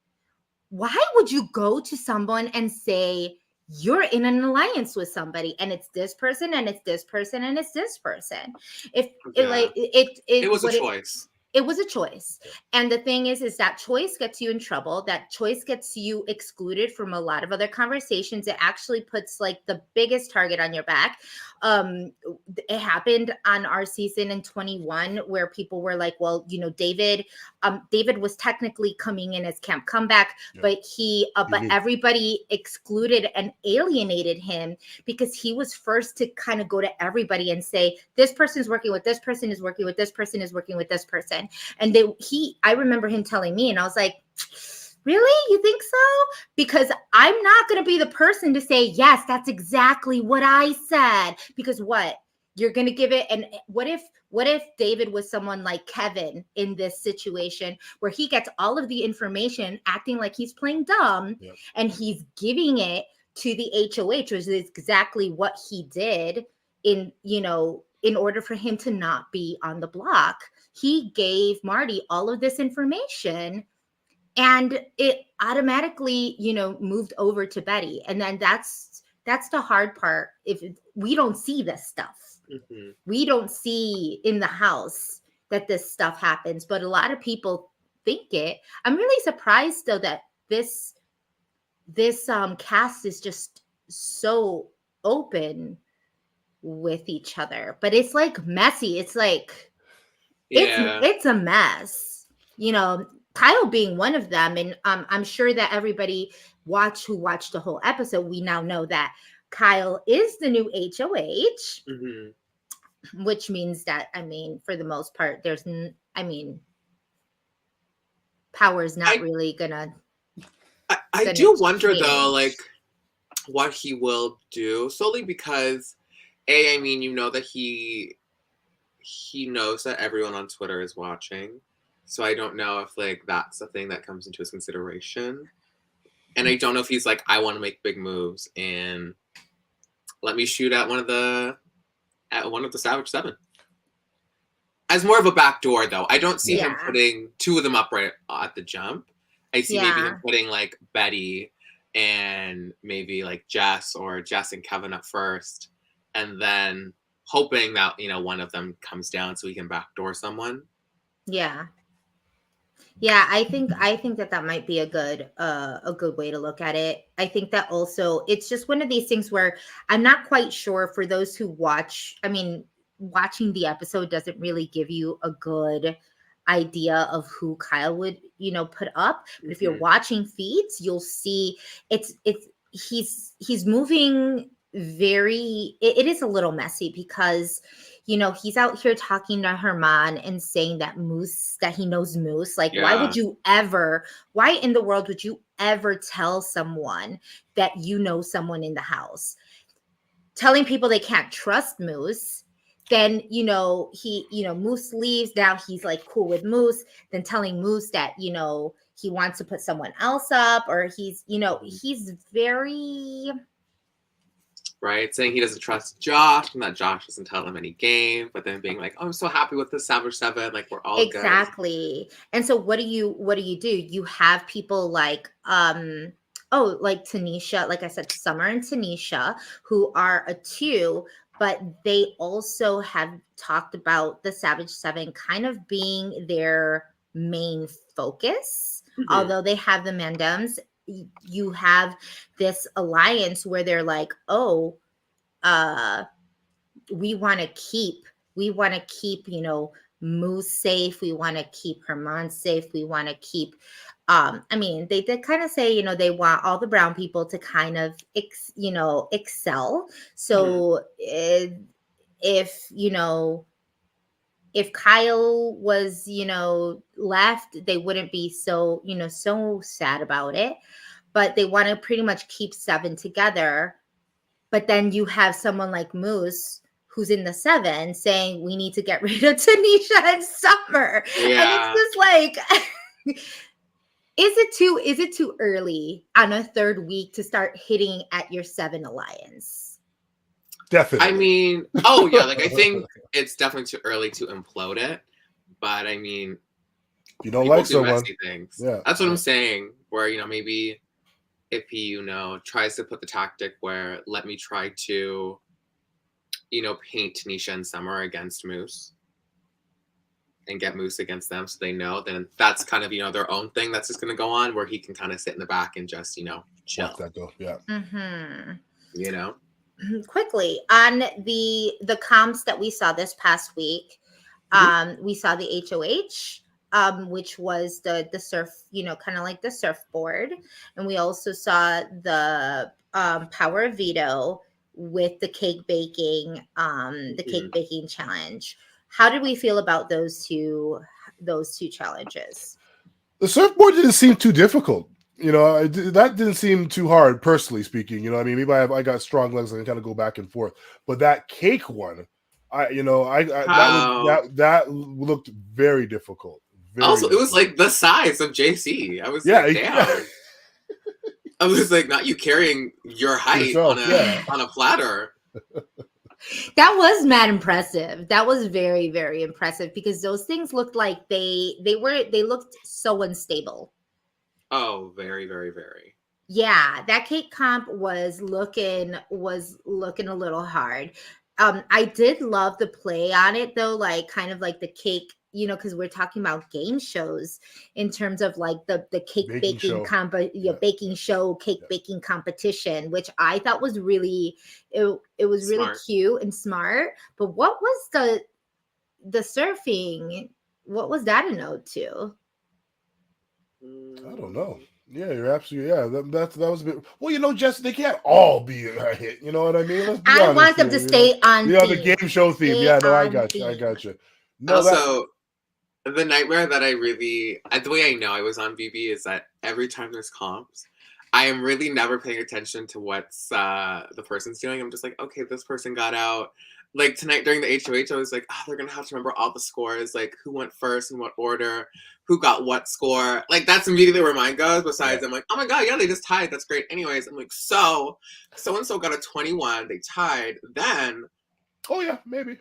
Why would you go to someone and say, you're in an alliance with somebody, and it's this person, and it's this person, and it's this person. If it like it was a what choice. it was a choice. And the thing is that choice gets you in trouble. That choice gets you excluded from a lot of other conversations. It actually puts like the biggest target on your back. It happened on our season in 21 where people were like, well, you know, David was technically coming in as Camp Comeback, but but everybody excluded and alienated him because he was first to kind of go to everybody and say, this person's working with this person, is working with this person, is working with this person. And I remember him telling me, and I was like, really? You think so? Because I'm not going to be the person to say, yes, that's exactly what I said. Because what? You're going to give it. And what if David was someone like Kevin in this situation where he gets all of the information acting like he's playing dumb, and he's giving it to the HOH, which is exactly what he did in order for him to not be on the block. He gave Marty all of this information, and it automatically, moved over to Betty. And then that's the hard part. We don't see this stuff. Mm-hmm. We don't see in the house that this stuff happens, but a lot of people think it. I'm really surprised though that this cast is just so open with each other, but it's like messy. It's like it's a mess, Kyle being one of them. And I'm sure that everybody who watched the whole episode, we now know that Kyle is the new HOH, mm-hmm. which means that, for the most part, power is not really gonna. I do wonder though, like what he will do, solely because that he knows that everyone on Twitter is watching. So I don't know if like that's the thing that comes into his consideration. And I don't know if he's like, I want to make big moves and let me shoot at one of the Savage Seven. As more of a backdoor though. I don't see him putting two of them up right at the jump. I see maybe him putting like Betty and maybe like Jess and Kevin up first, and then hoping that one of them comes down so he can backdoor someone. Yeah, I think that might be a good way to look at it. I think that also it's just one of these things where I'm not quite sure for those who watch. Watching the episode doesn't really give you a good idea of who Kyle would put up. But if you're watching feeds, you'll see he's moving very. It is a little messy because he's out here talking to Herman and saying that he knows Moose. Like, why in the world would you ever tell someone that someone in the house? Telling people they can't trust Moose. Then, Moose leaves. Now he's like cool with Moose. Then telling Moose that, he wants to put someone else up, or he's very. Right. Saying he doesn't trust Josh and that Josh doesn't tell him any game, but then being like, oh, I'm so happy with the Savage Seven. Like, we're all exactly. Good. And so what do you do? You have people like, like Tanisha, like I said, Summer and Tanisha, who are a 2, but they also have talked about the Savage Seven kind of being their main focus, although they have the Mandems. You have this alliance where they're like, we want to keep, Moose safe. We want to keep Herman safe. We want to keep, they did kind of say, they want all the brown people to kind of, excel. So if Kyle was, left, they wouldn't be so, so sad about it. But they want to pretty much keep 7 together. But then you have someone like Moose, who's in the 7, saying we need to get rid of Tanisha and Summer. Yeah. And it's just like, is it too early on a 3rd week to start hitting at your 7 alliance? Definitely. Like I think it's definitely too early to implode it. But you don't like someone. Things. Yeah. That's what I'm saying. Where, maybe if he, tries to put the tactic where let me try to, paint Tanisha and Summer against Moose and get Moose against them so they know, then that's kind of, their own thing that's just going to go on where he can kind of sit in the back and just, chill. Watch that go. Yeah. Quickly on the comps that we saw this past week, we saw the HOH, which was the surf, kind of like the surfboard, and we also saw the Power of Veto with the cake baking, cake baking challenge. How did we feel about those two challenges? The surfboard didn't seem too difficult. That didn't seem too hard, personally speaking. Maybe I got strong legs and I kind of go back and forth. But that cake one, that looked very difficult. Also, it was like the size of JC. I was like, damn. I was like, not you carrying your height on a platter. That was mad impressive. That was very, very impressive because those things looked like they looked so unstable. Oh, very, very, very. Yeah, that cake comp was looking a little hard. I did love the play on it though, like kind of like the cake, because we're talking about game shows in terms of like the cake baking baking show, cake baking competition, which I thought was really it was smart. Really cute and smart. But what was the surfing? What was that a note to? I don't know. Yeah, you're absolutely that was a bit. Well, Jess, they can't all be a hit. You know what I mean? Let's be honest want them to stay on. The game show theme. Yeah, no, I got you. No, also, the nightmare that the way I know I was on BB is that every time there's comps, I am really never paying attention to what's the person's doing. I'm just like, okay, this person got out. Like tonight during the HOH, I was like, they're gonna have to remember all the scores, like who went first in what order, who got what score. Like that's immediately where mine goes. Besides, I'm like, oh my god, yeah, they just tied. That's great. Anyways, I'm like, so and so got a 21. They tied. Then, oh yeah, maybe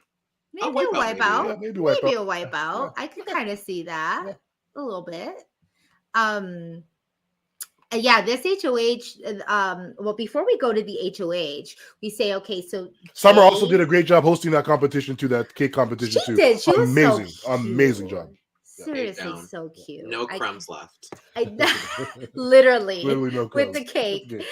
a wipeout. Yeah, maybe a wipeout. I could kind of see that a little bit. Yeah, this HOH, well, before we go to the HOH, we say, okay, so Summer also did a great job hosting that competition too, that cake competition too. She did. She was amazing, so cute. Amazing job. Seriously, so cute. No crumbs left. Literally no crumbs. with the cake.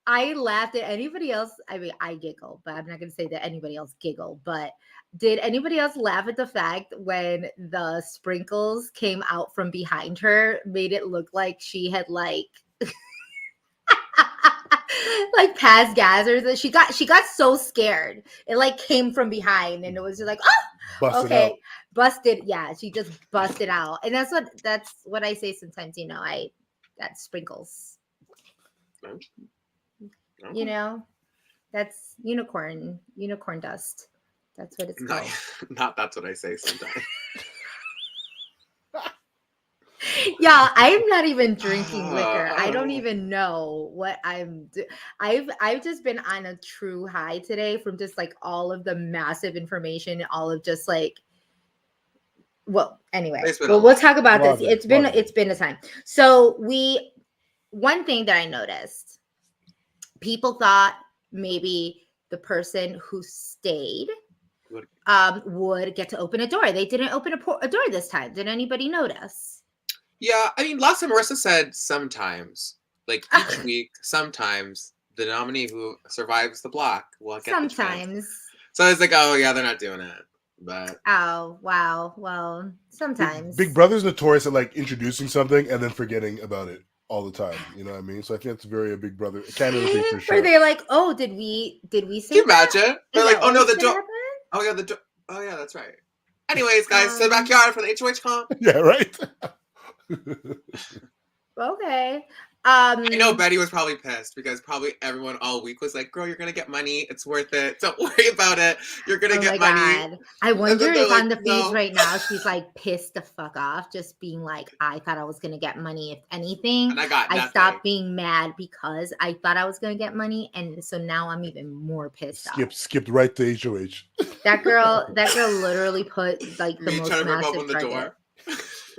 I laughed at anybody else. I mean, I giggle, but I'm not going to say that anybody else giggled. But did anybody else laugh at the fact when the sprinkles came out from behind her, made it look like she had like passed gas or that she got so scared. It like came from behind and it was just like, busted out. Busted. Yeah, she just busted out. And that's what I say sometimes, that's sprinkles. That's unicorn dust. That's what it's called. Not that's what I say sometimes. Yeah, I'm not even drinking liquor. I don't even know what I'm I've just been on a true high today from just like all of the massive information, all of just like, well, anyway. We'll talk about this. It's been a time. So one thing that I noticed, people thought maybe the person who stayed would get to open a door. They didn't open a door this time. Did anybody notice? Yeah, I mean, last time Marissa said sometimes, like each week, sometimes the nominee who survives the block will get the chance. So I was like, oh yeah, they're not doing it. But oh wow, well, sometimes Big Brother's notorious at like introducing something and then forgetting about it all the time. You know what I mean? So I think it's very a Big Brother Canada thing for sure. Were they like, oh, did we say? Can you imagine? They're like, oh no, the door. Oh yeah, the door. Oh yeah, that's right. Anyways, guys, to the backyard for the HOH comp. Yeah, right. Okay. I know Betty was probably pissed because probably everyone all week was like, girl, you're going to get money. It's worth it. Don't worry about it. You're going to get money. God. I wonder if on the feeds right now, she's like pissed the fuck off, just being like, I thought I was going to get money. If anything, and I stopped being mad because I thought I was going to get money. And so now I'm even more pissed off. Skipped right to HOH. That girl literally put like the most massive target.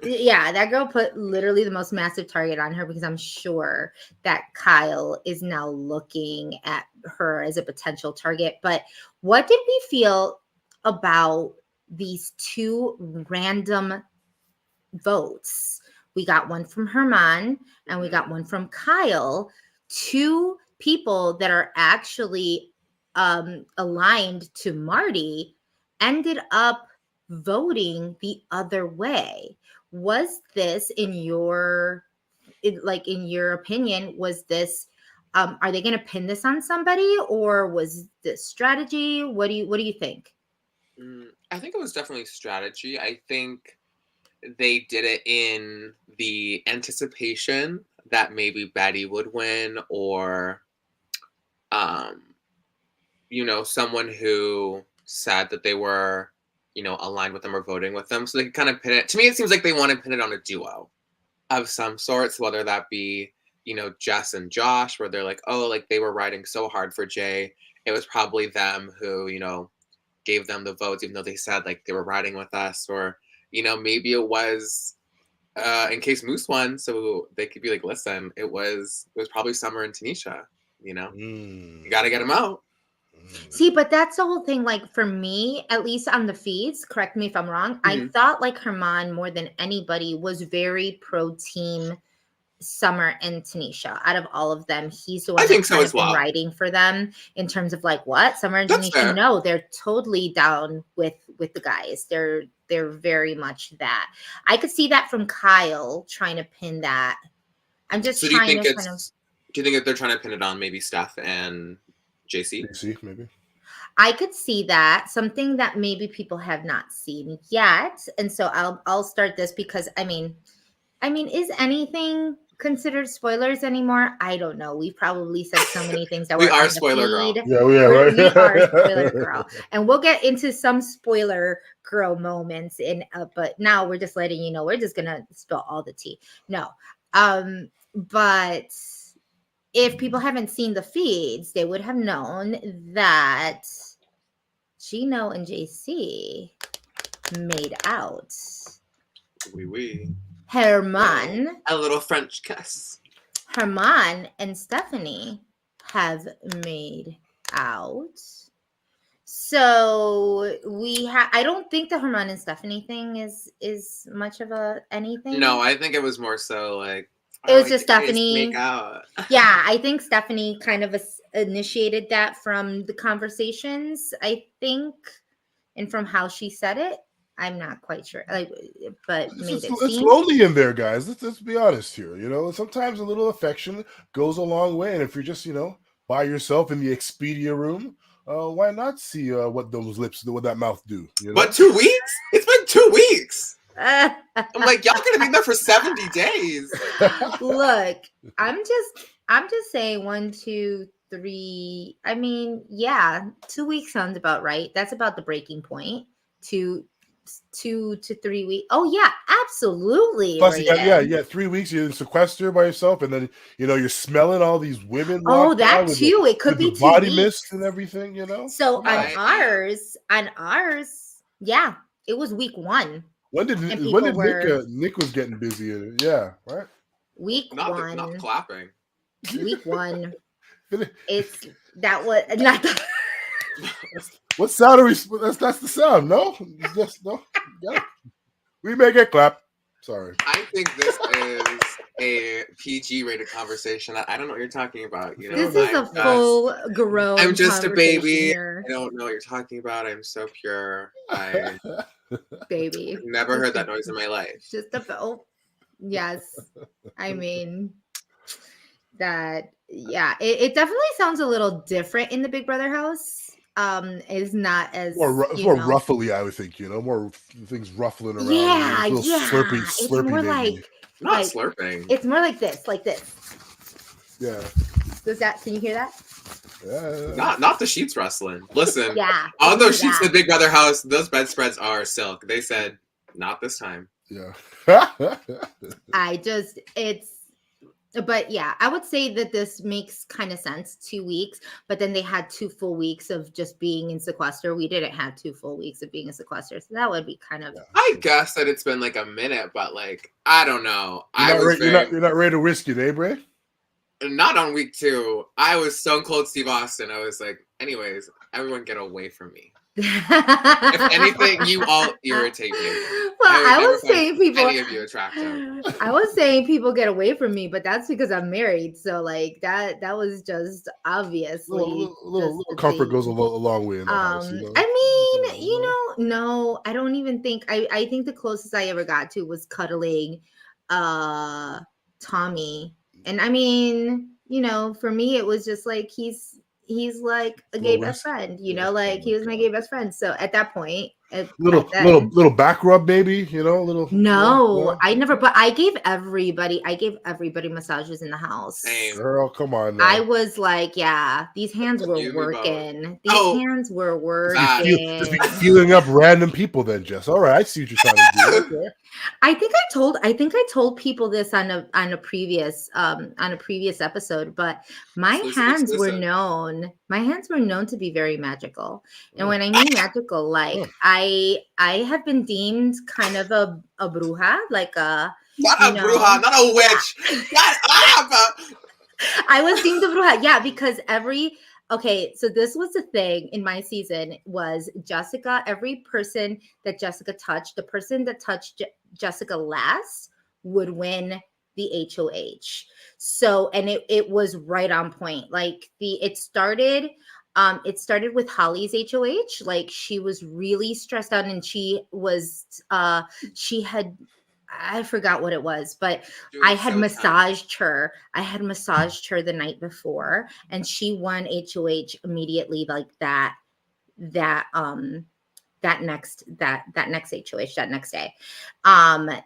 Yeah, that girl put literally the most massive target on her because I'm sure that Kyle is now looking at her as a potential target. But what did we feel about these two random votes? We got one from Herman and we got one from Kyle. Two people that are actually aligned to Marty ended up voting the other way. Was this in your in your opinion, was this are they going to pin this on somebody, or was this strategy? What do you think? I think it was definitely strategy. I think they did it in the anticipation that maybe Betty would win, or someone who said that they were, aligned with them or voting with them. So they could kind of pin it. To me, it seems like they want to pin it on a duo of some sorts, whether that be, Jess and Josh, where they're like, oh, like they were riding so hard for Jay. It was probably them who, gave them the votes, even though they said like they were riding with us, or, maybe it was in case Moose won, so they could be like, listen, it was probably Summer and Tanisha, you got to get them out. See, but that's the whole thing. Like for me, at least on the feeds, correct me if I'm wrong, I thought like Herman more than anybody was very pro team Summer and Tanisha. Out of all of them, he's the one that's kind of been writing for them in terms of like what Summer and Tanisha. Fair. No, they're totally down with the guys. They're very much that. I could see that from Kyle trying to pin that. I'm just trying to kind of. Do you think that they're trying to pin it on maybe Steph and JC? JC, maybe. I could see that, something that maybe people have not seen yet. And so I'll start this because I mean, is anything considered spoilers anymore? I don't know. We've probably said so many things that we are spoiler girl. Yeah, we are. Right? We are spoiler girl, and we'll get into some spoiler girl moments in. But now we're just letting you know we're just gonna spill all the tea. No, but if people haven't seen the feeds, they would have known that Gino and JC made out. Oui. Herman. A little French kiss. Herman and Stephanie have made out. So I don't think the Herman and Stephanie thing is much of a anything. No, I think it was more so like it was just Stephanie. Make out. Yeah, I think Stephanie kind of initiated that from the conversations, I think, and from how she said it. I'm not quite sure, but made it it's lonely in there, guys. Let's be honest here. Sometimes a little affection goes a long way, and if you're just by yourself in the Expedia room, why not see what those lips do, what that mouth do? But 2 weeks? It's been 2 weeks. I'm like, y'all gonna be there for 70 days. Look, I'm just saying 1, 2, 3. I mean, yeah, 2 weeks sounds about right. That's about the breaking point. 2 to 3 weeks. Oh yeah, absolutely. Plus, yeah. 3 weeks you're in sequester by yourself, and then you're smelling all these women. Oh, that too. It could be 2 body weeks. mist and everything. So on ours, yeah, it was week 1. When did Nick was getting busy in it? Yeah, right. Week 1. Not clapping. Week 1. It's that was not. What sound are we? That's the sound. No, just no. Yeah. We may get clapped. Sorry. I think this is a PG rated conversation. I don't know what you're talking about. This is a full grown. I'm just a baby. Here. I don't know what you're talking about. I'm so pure. Baby. Never heard that noise in my life. Just yes. I mean that. Yeah, it definitely sounds a little different in the Big Brother house. Is not as more ruffly, I would think. More things ruffling around. Yeah, slurpy, it's more like not slurping. It's more like this. Yeah. Can you hear that? Yeah. Not the sheets rustling. Listen. Yeah. On those sheets in the Big Brother house, those bedspreads are silk. They said not this time. Yeah. But yeah, I would say that this makes kind of sense. 2 weeks, but then they had 2 full weeks of just being in sequester. We didn't have 2 full weeks of being in sequester, so that would be kind of. I guess that it's been like a minute, but like I don't know. You're not ready to risk it, eh, Bray? Not on week 2. I was Stone Cold Steve Austin. I was like, anyways, everyone get away from me. If anything, you all irritate me. Well, I was saying people. Any of you attractive. I was saying people get away from me, but that's because I'm married. So like that was just obviously little comfort goes a long way in the house. You know? I mean, no, I don't even think I think the closest I ever got to was cuddling Tommy. And I mean, for me it was just like he's like a gay best friend, like he was my gay best friend. So at that point, little back rub, maybe, little. No, I never. But I gave everybody massages in the house. Same. Girl, come on. Now. I was like, yeah, these hands were working. Hands were working. Just be feeling up random people, then, Jess. All right, I see what you're trying to do. Okay. I think I told people this on a previous episode, but my hands were known to be very magical. And when I mean magical, like I have been deemed kind of a bruja, like a bruja, not a witch. I was deemed a bruja, yeah, because okay, so this was the thing in my season was Jessica, every person that Jessica touched, the person that touched Jessica last would win the HOH. So, and it was right on point. Like it started with Holly's HOH. Like she was really stressed out and she had, I forgot what it was, but I had massaged her. I had massaged her the night before and she won HOH immediately, like that next HOH, that next day.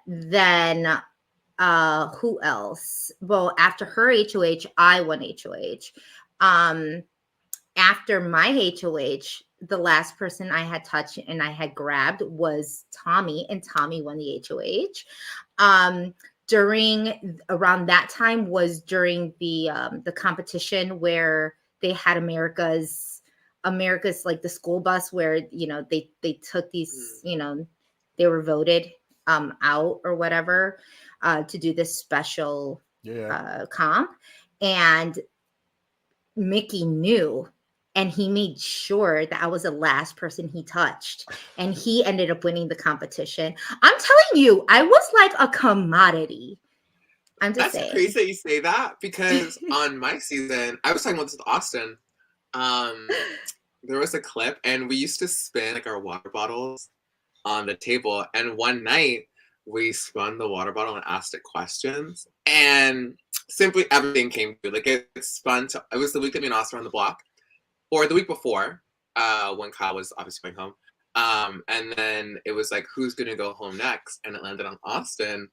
Then who else? Well, after her HOH, I won HOH. After my HOH, the last person I had touched and I had grabbed was Tommy, and Tommy won the HOH. Around that time was during the competition where they had America's like the school bus where they took these they were voted out or whatever to do this special comp, and Mickey knew. And he made sure that I was the last person he touched. And he ended up winning the competition. I'm telling you, I was like a commodity. I'm just saying. That's crazy that you say that because on my season, I was talking about this with Austin. There was a clip and we used to spin like our water bottles on the table. And one night we spun the water bottle and asked it questions. And simply everything came through. Like it spun to, it was the week that me and Austin were on the block. Or the week before, when Kyle was obviously going home. And then it was like, who's going to go home next? And it landed on Austin.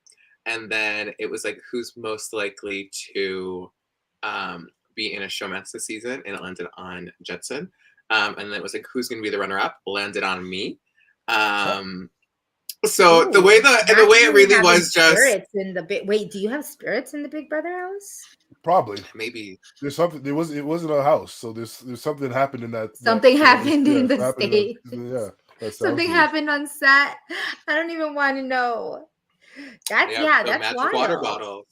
And then it was like, who's most likely to be in a showmance this season? And it landed on Jetson. And then it was like, who's going to be the runner-up? Landed on me. So the way it really was just spirits in the wait, do you have spirits in the Big Brother house? Probably, maybe there's something. It wasn't a house, so there's something happened in that. Something happened in the state. Something happened on set. I don't even want to know. That's that's wild. Water bottles.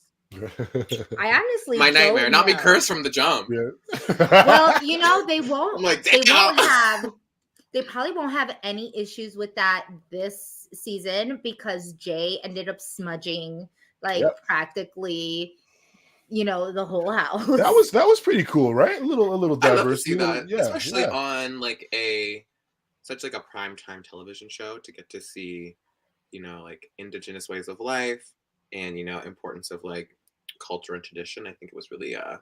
I honestly my nightmare, not be cursed from the jump. Yeah. Well, they won't. Like, they won't have. They probably won't have any issues with that this season because Jay ended up smudging practically, the whole house. That was pretty cool, right? A little diverse. I love to see that, especially on like such a primetime television show to get to see, like indigenous ways of life and importance of like culture and tradition. I think it was really a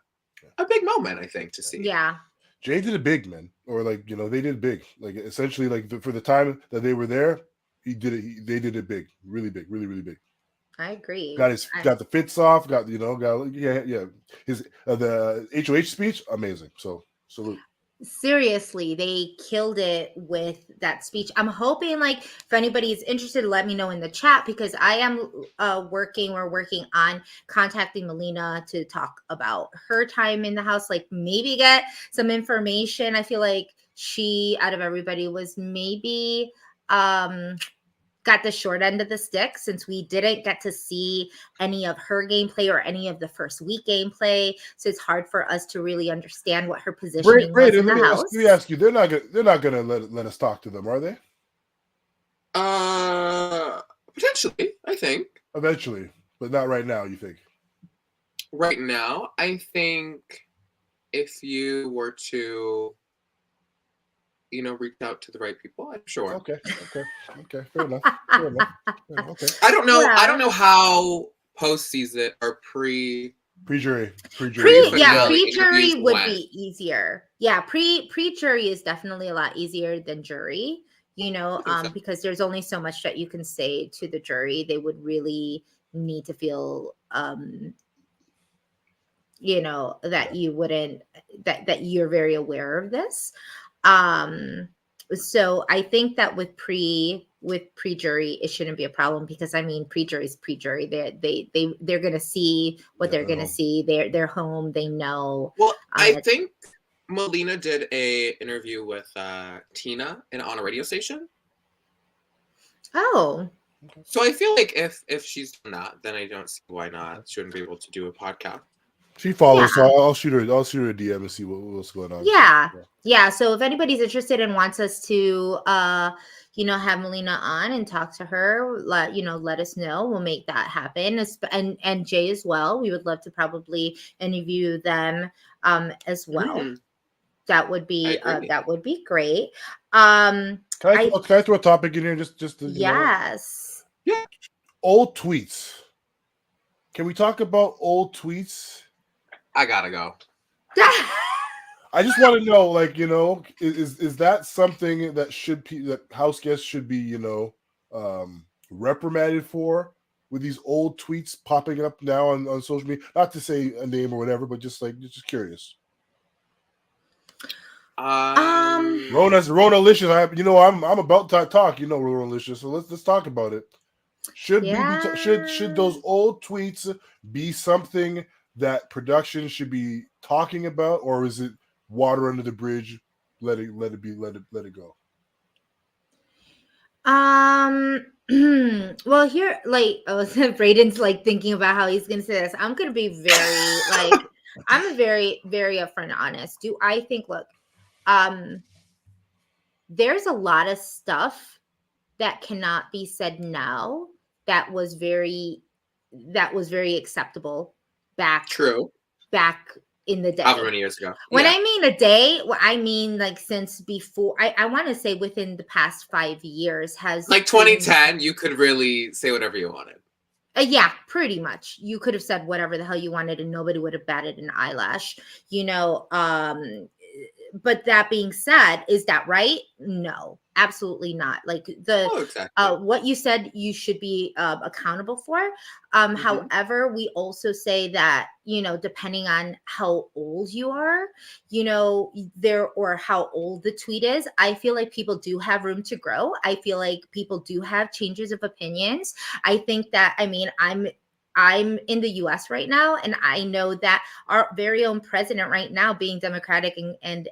big moment. I think to see. Yeah. Jay did it big, man. Or like, they did it big. Like essentially like for the time that they were there, they did it big, really big, really, really big. I agree. Got the fits off, his the HOH speech, amazing. So salute. seriously, they killed it with that speech. I'm hoping, like, if anybody's interested, let me know in the chat, because I am we're working on contacting Melina to talk about her time in the House, like maybe get some information. I feel like she, out of everybody, was maybe got the short end of the stick, since we didn't get to see any of her gameplay or any of the first week gameplay. So it's hard for us to really understand what her positioning was in the House. Let me ask you, they're not gonna let us talk to them, are they? Potentially, I think. Eventually, but not right now, you think? Right now, I think if you were to, reach out to the right people, I'm sure. Okay. Fair enough. Yeah, okay. I don't know. Well, I don't know how post-season or Pre-jury. pre-jury would be easier. Yeah, pre-jury is definitely a lot easier than jury, so. because there's only so much that you can say to the jury. They would really need to feel that you wouldn't, that you're very aware of this. So I think that with pre-jury, it shouldn't be a problem, because I mean, pre-jury is pre-jury. They're gonna see what they're gonna see. They're home. They know. Well, I think Melina did a interview with Tina on a radio station. Oh. So I feel like if she's done that, then I don't see why not. She wouldn't be able to do a podcast. She follows, so I'll shoot her a DM and see what's going on. Yeah. So if anybody's interested and wants us to have Melina on and talk to her, let us know. We'll make that happen. And Jay as well. We would love to probably interview them as well. That would be great. Can I throw a topic in here? Just to, yes. Yeah. Old tweets. Can we talk about old tweets? I gotta go. I just want to know, is that something that house guests should be, reprimanded for, with these old tweets popping up now on social media? Not to say a name or whatever, but just curious. Rona-licious. I'm about to talk. Rona-licious. So let's talk about it. Should those old tweets be something that production should be talking about, or is it water under the bridge? Let it go. Well, here, Braden's thinking about how he's gonna say this. I'm gonna be very I'm very, very upfront and honest. Do I think, look, there's a lot of stuff that cannot be said now that was very acceptable back in the day. However many years ago. When I mean a day, I mean since before. I want to say within the past 5 years has 2010. You could really say whatever you wanted. Yeah, pretty much. You could have said whatever the hell you wanted, and nobody would have batted an eyelash. But that being said, is that right? No, absolutely not. Exactly. What you said, you should be accountable for. However, we also say that, depending on how old you are, or how old the tweet is, I feel like people do have room to grow. I feel like people do have changes of opinions. I think that, I'm in the US right now, and I know that our very own president right now, being Democratic and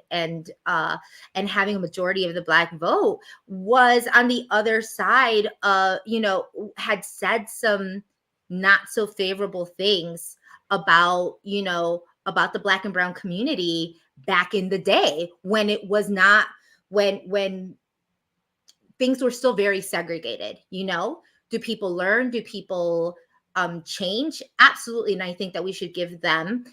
having a majority of the Black vote, was on the other side, had said some not so favorable things about the Black and Brown community back in the day, when it was not, when things were still very segregated. Do people learn? Do people change? Absolutely. And I think that we should give them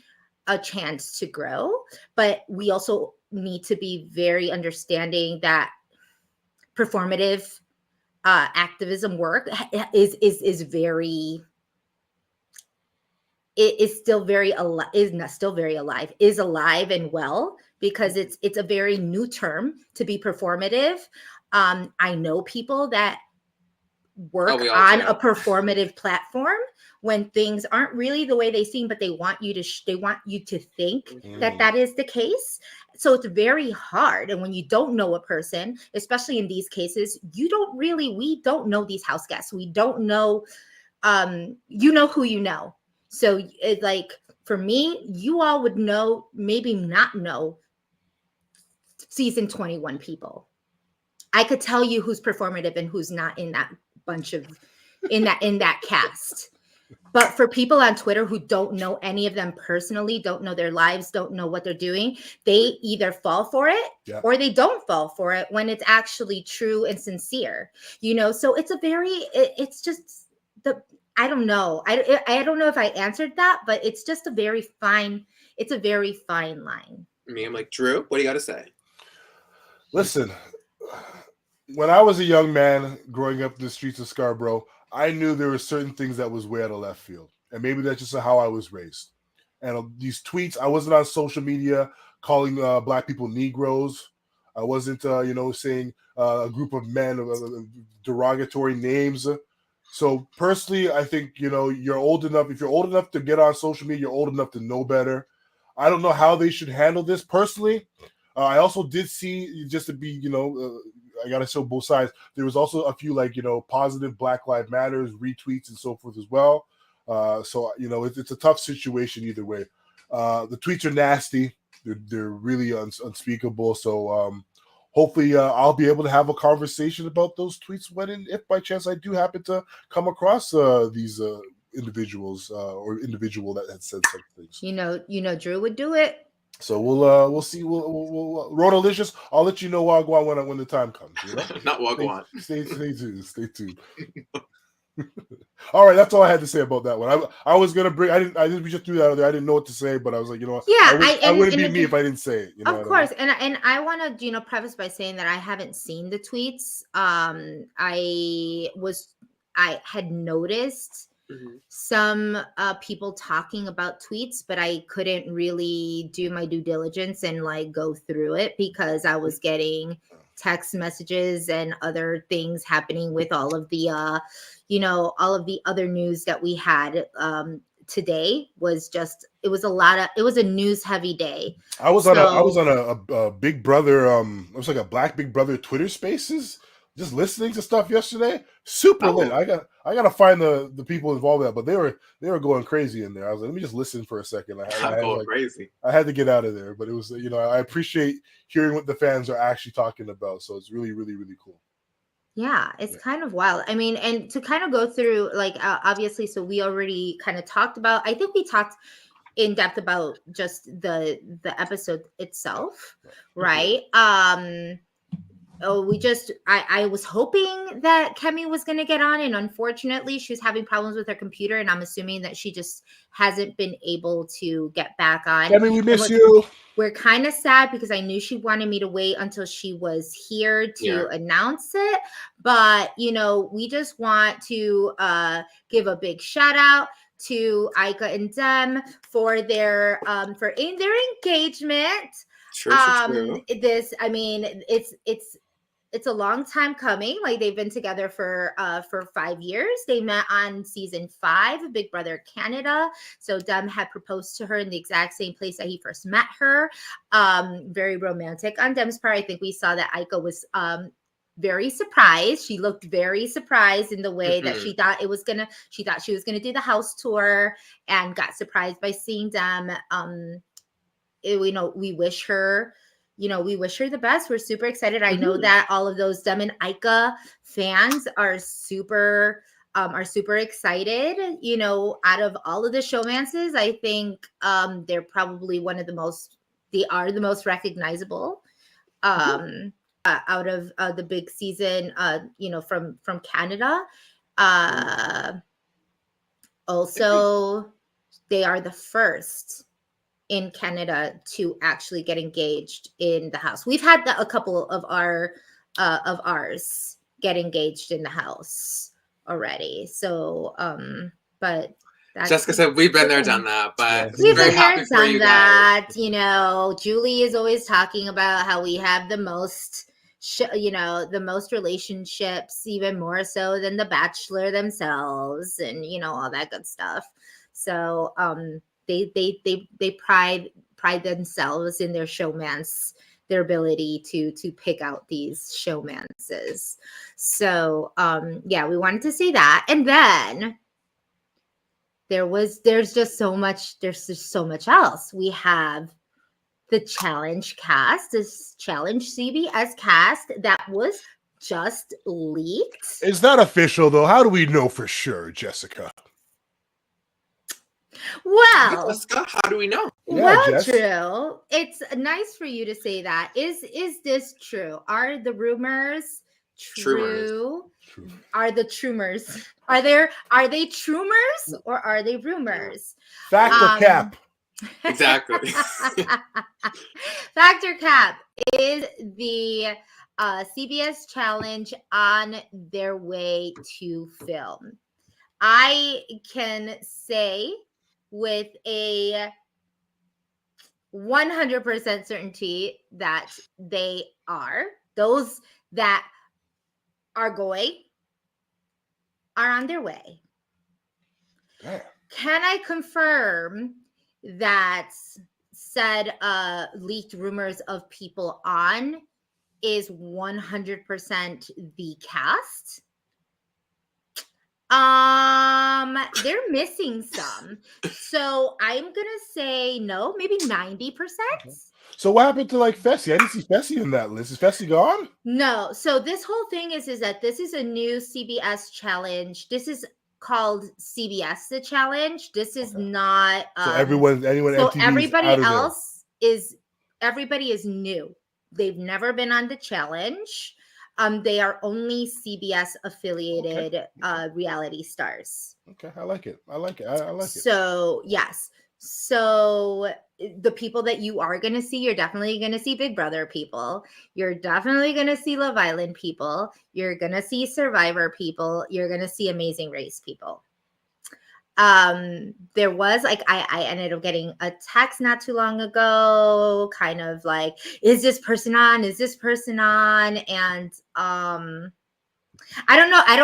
a chance to grow, but we also need to be very understanding that performative activism work is alive and well, because it's a very new term to be performative. I know people that work we all on do. a performative platform when things aren't really the way they seem, but they want you to think that that is the case. So it's very hard. And when you don't know a person, especially in these cases, we don't know these house guests. We don't know, you know who you know. So it's like, for me, you all would know, maybe not know season 21 people. I could tell you who's performative and who's not in that bunch of, in that cast. But for people on Twitter who don't know any of them personally, don't know their lives, don't know what they're doing, they either fall for it or they don't fall for it when it's actually true and sincere. So it's just I don't know. I don't know if I answered that, but it's just a very fine line. Me, I'm like, Drew, what do you got to say? Listen, when I was a young man growing up in the streets of Scarborough, I knew there were certain things that was way out of left field. And maybe that's just how I was raised. And these tweets, I wasn't on social media calling Black people Negroes. I wasn't, saying a group of men derogatory names. So personally, I think, you're old enough. If you're old enough to get on social media, you're old enough to know better. I don't know how they should handle this personally. I also did see, just to be, I got to show both sides. There was also a few positive Black Lives Matters retweets and so forth as well. So it's a tough situation either way. The tweets are nasty. They're really unspeakable. So hopefully I'll be able to have a conversation about those tweets when and if by chance I do happen to come across these individuals or individual that had said such things. Drew would do it. So we'll see. We'll Rodalicious. I'll let you know Wagwan when the time comes. Not Wagwan. Stay tuned. All right, that's all I had to say about that one. I was gonna bring. We just threw that out there. I didn't know what to say, but I was like, I wouldn't be me if I didn't say it. Of course, and I want to preface by saying that I haven't seen the tweets. I had noticed some people talking about tweets, but I couldn't really do my due diligence and go through it because I was getting text messages and other things happening with all of the other news that we had. Today was it was a news heavy day. I was on a Big Brother, it was like a Black Big Brother Twitter Spaces, just listening to stuff yesterday. Super lit. I gotta find the people involved in that, but they were going crazy in there. I was like, let me just listen for a second. Crazy. I had to get out of there, but it was I appreciate hearing what the fans are actually talking about. So it's really, really, really cool. Yeah, it's kind of wild. I mean, and to kind of go through obviously, so we already kind of talked about. I think we talked in depth about just the episode itself, right? I was hoping that Kemi was going to get on, and unfortunately she was having problems with her computer, and I'm assuming that she just hasn't been able to get back on. Kemi, we miss you. We're kind of sad because I knew she wanted me to wait until she was here to announce it. But, we just want to give a big shout out to Ika and Dem for their engagement. True. It's a long time coming. They've been together for 5 years. They met on season 5 of Big Brother Canada. So Dem had proposed to her in the exact same place that he first met her. Very romantic on Dem's part. I think we saw that Ika was very surprised. She looked very surprised in the way that she thought she was gonna do the house tour and got surprised by seeing Dem. We wish her. We wish her the best. We're super excited. I know that all of those Dem and Ika fans are super excited. Out of all of the showmances, I think they're probably they are the most recognizable out of the big season, from Canada. Also, they are the first in Canada to actually get engaged in the house. We've had a couple of ours get engaged in the house already. So, but Jessica said we've been there, done that, but we've very been happy there, for done you that. guys. Julie is always talking about how we have the most the most relationships, even more so than the Bachelor themselves, and all that good stuff. So they pride themselves in their showmance, their ability to pick out these showmances. So we wanted to say that. And then there's just so much else. We have the challenge cast, this challenge CBS cast that was just leaked. Is that official though? How do we know for sure, Jessica? Well, Jessica, how do we know? Jess. Drew, it's nice for you to say that. Is this true? Are the rumors true? Are the trumors? Are they trumors or are they rumors? Fact or cap? Exactly. Fact or cap, is the CBS challenge on their way to film? I can say with a 100% certainty that they are. Those that are going are on their way. Damn. Can I confirm that said leaked rumors of people on is 100% the cast? They're missing some. So I'm gonna say no, maybe 90%. So what happened to Fessy? I didn't see Fessy in that list. Is Fessy gone? No. So this whole thing is that this is a new CBS challenge. This is called CBS the challenge. This is not so anyone so MTV's everybody out of else everybody is new. They've never been on the challenge. They are only CBS affiliated reality stars. Okay, I like it. I like it. So yes. So the people that you are going to see, you're definitely going to see Big Brother people. You're definitely going to see Love Island people. You're going to see Survivor people. You're going to see Amazing Race people. There was I ended up getting a text not too long ago, kind of like, is this person on? Is this person on? And I don't know. I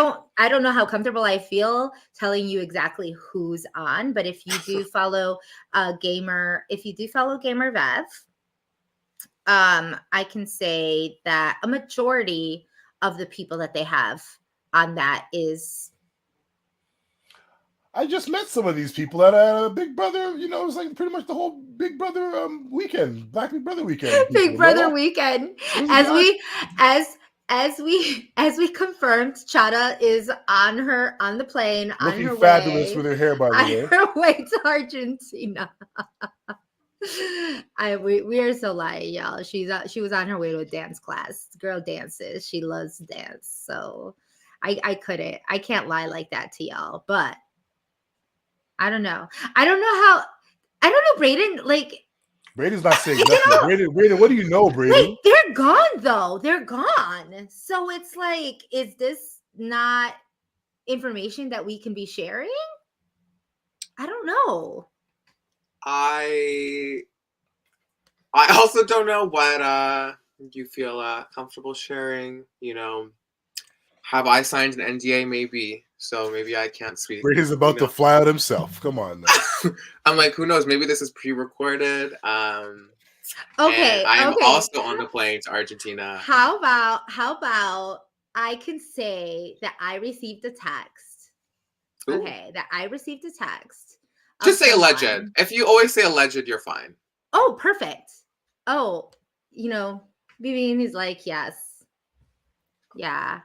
don't know how comfortable I feel telling you exactly who's on, but if you do follow Gamer Vev, I can say that a majority of the people that they have on that is. I just met some of these people at a Big Brother. It was like pretty much the whole Big Brother weekend, Black Big Brother weekend. Big Brother weekend, as we confirmed, Chada is on the plane, looking on her fabulous way, with her hair, by the way. on her way to Argentina. We are so lying, y'all. She was on her way to a dance class. Girl dances. She loves dance. So I can't lie like that to y'all. But I don't know. Braden, Braden's not saying nothing. Braden, what do you know, Braden? They're gone though. They're gone. So it's like, is this not information that we can be sharing? I don't know. I also don't know what you feel comfortable sharing. Have I signed an NDA? Maybe. So maybe I can't speak. Brady's about to fly out himself. Come on now. I'm like, who knows? Maybe this is pre-recorded. Okay. And I'm also on the plane to Argentina. How about I can say that I received a text. Ooh. Okay, that I received a text. Just say alleged. If you always say alleged, you're fine. Oh, perfect. Oh, BB is like, yes. Yeah.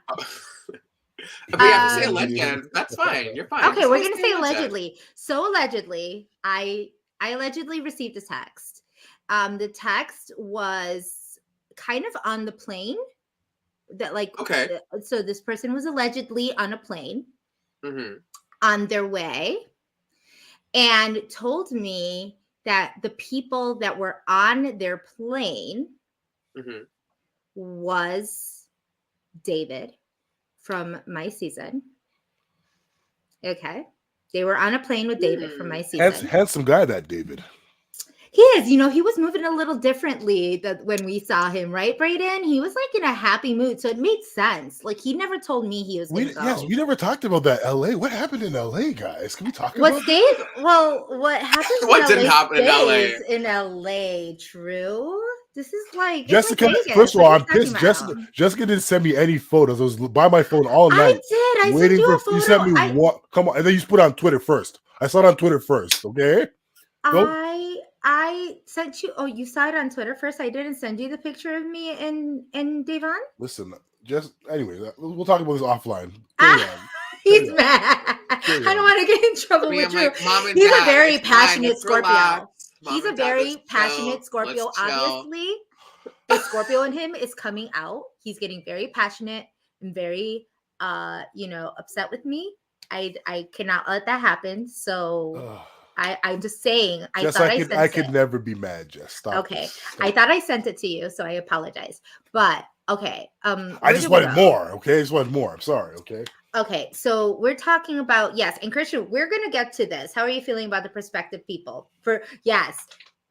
If we have to say alleged, that's fine. You're fine. Okay, we're gonna say allegedly. So allegedly, I allegedly received a text. The text was kind of on the plane. That okay. So this person was allegedly on a plane, on their way, and told me that the people that were on their plane was David from my season. Okay. They were on a plane with David from my season. Handsome guy, that David. He is. You know, he was moving a little differently when we saw him, right, Brayden? He was like in a happy mood, so it made sense. Like he never told me he was going to go. Yes, we never talked about that. LA. What happened in LA, guys? Can we talk What about stays? Well, what happens? What in didn't LA happen in LA? stays in LA. True. This is like Jessica? Vegas. First of What all, are you I'm pissed. talking about? Jessica didn't send me any photos. I was by my phone all I night did. I sent waiting you a for. You sent photo. me what? Come on, and then you put it on Twitter first. I saw it on Twitter first. Okay. Nope. I sent you. Oh, you saw it on Twitter first. I didn't send you the picture of me and Devon. Listen, just anyway, we'll talk about this offline. Carry on. He's mad. Carry I don't on. want to get in trouble Me, with I'm you. like, Mom and He's Dad, a very it's fine, passionate let's Scorpio. relax. Mom He's a and Dad, very let's passionate chill. Scorpio. Let's chill. Obviously, the Scorpio in him is coming out. He's getting very passionate and very upset with me. I cannot let that happen. So I'm just saying. I could never be mad. Jess, stop. Okay, I thought I sent it to you, so I apologize. But okay, I just wanted more. Okay, I just wanted more. I'm sorry. Okay. Okay, so we're talking about yes, and Christian, we're gonna get to this. How are you feeling about the prospective people?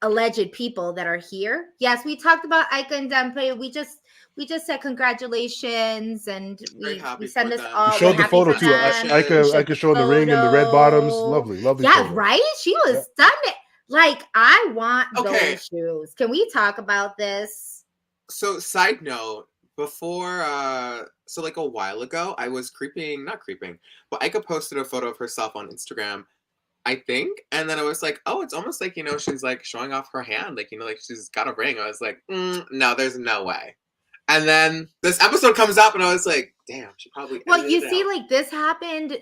Alleged people that are here. Yes, we talked about Ika and Dempe. We just said congratulations, and we send this all. You showed the photo too. I could show the ring and the red bottoms. Lovely. Yeah, photo. right. She was stunning. Like I want Okay. those shoes. Can we talk about this? So, side note, before, so like a while ago, I was not creeping, but Ika posted a photo of herself on Instagram, I think, and then I was like, oh, it's almost like, she's like showing off her hand, like, like she's got a ring. I was like, no, there's no way. And then this episode comes up, and I was like, damn, she probably. Well, you see, like this happened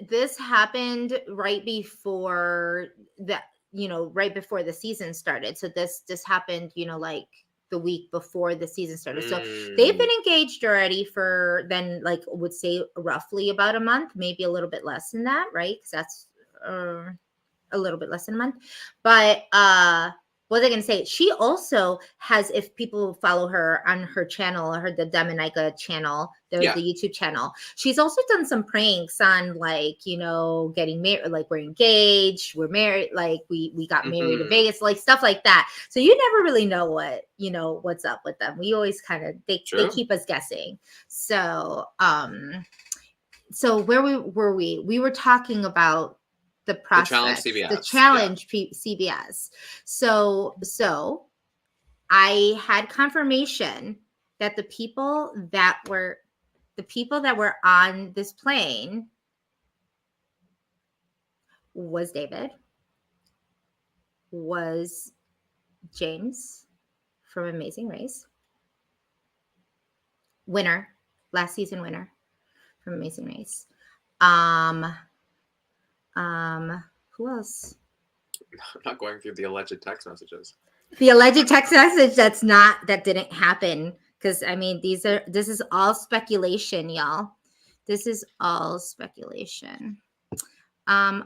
right before that, right before the season started. So this happened, like the week before the season started. So they've been engaged already for then, like, would say roughly about a month, maybe a little bit less than that, right? Because that's a little bit less than a month. But what was I going to say? She also has, if people follow her on her channel, the Dem and Ika channel, the YouTube channel, she's also done some pranks on, like, getting married, like we're engaged, we're married, like we got married in Vegas, like stuff like that. So you never really know what's up with them. We always kind of, they keep us guessing. So, so where were we? We were talking about the prospects, the challenge CBS. So I had confirmation that the people that were on this plane was David, was James from Amazing Race, last season winner from Amazing Race. Who else? I'm not going through the alleged text messages. The alleged text message that didn't happen. Because I mean, this is all speculation, y'all. This is all speculation. And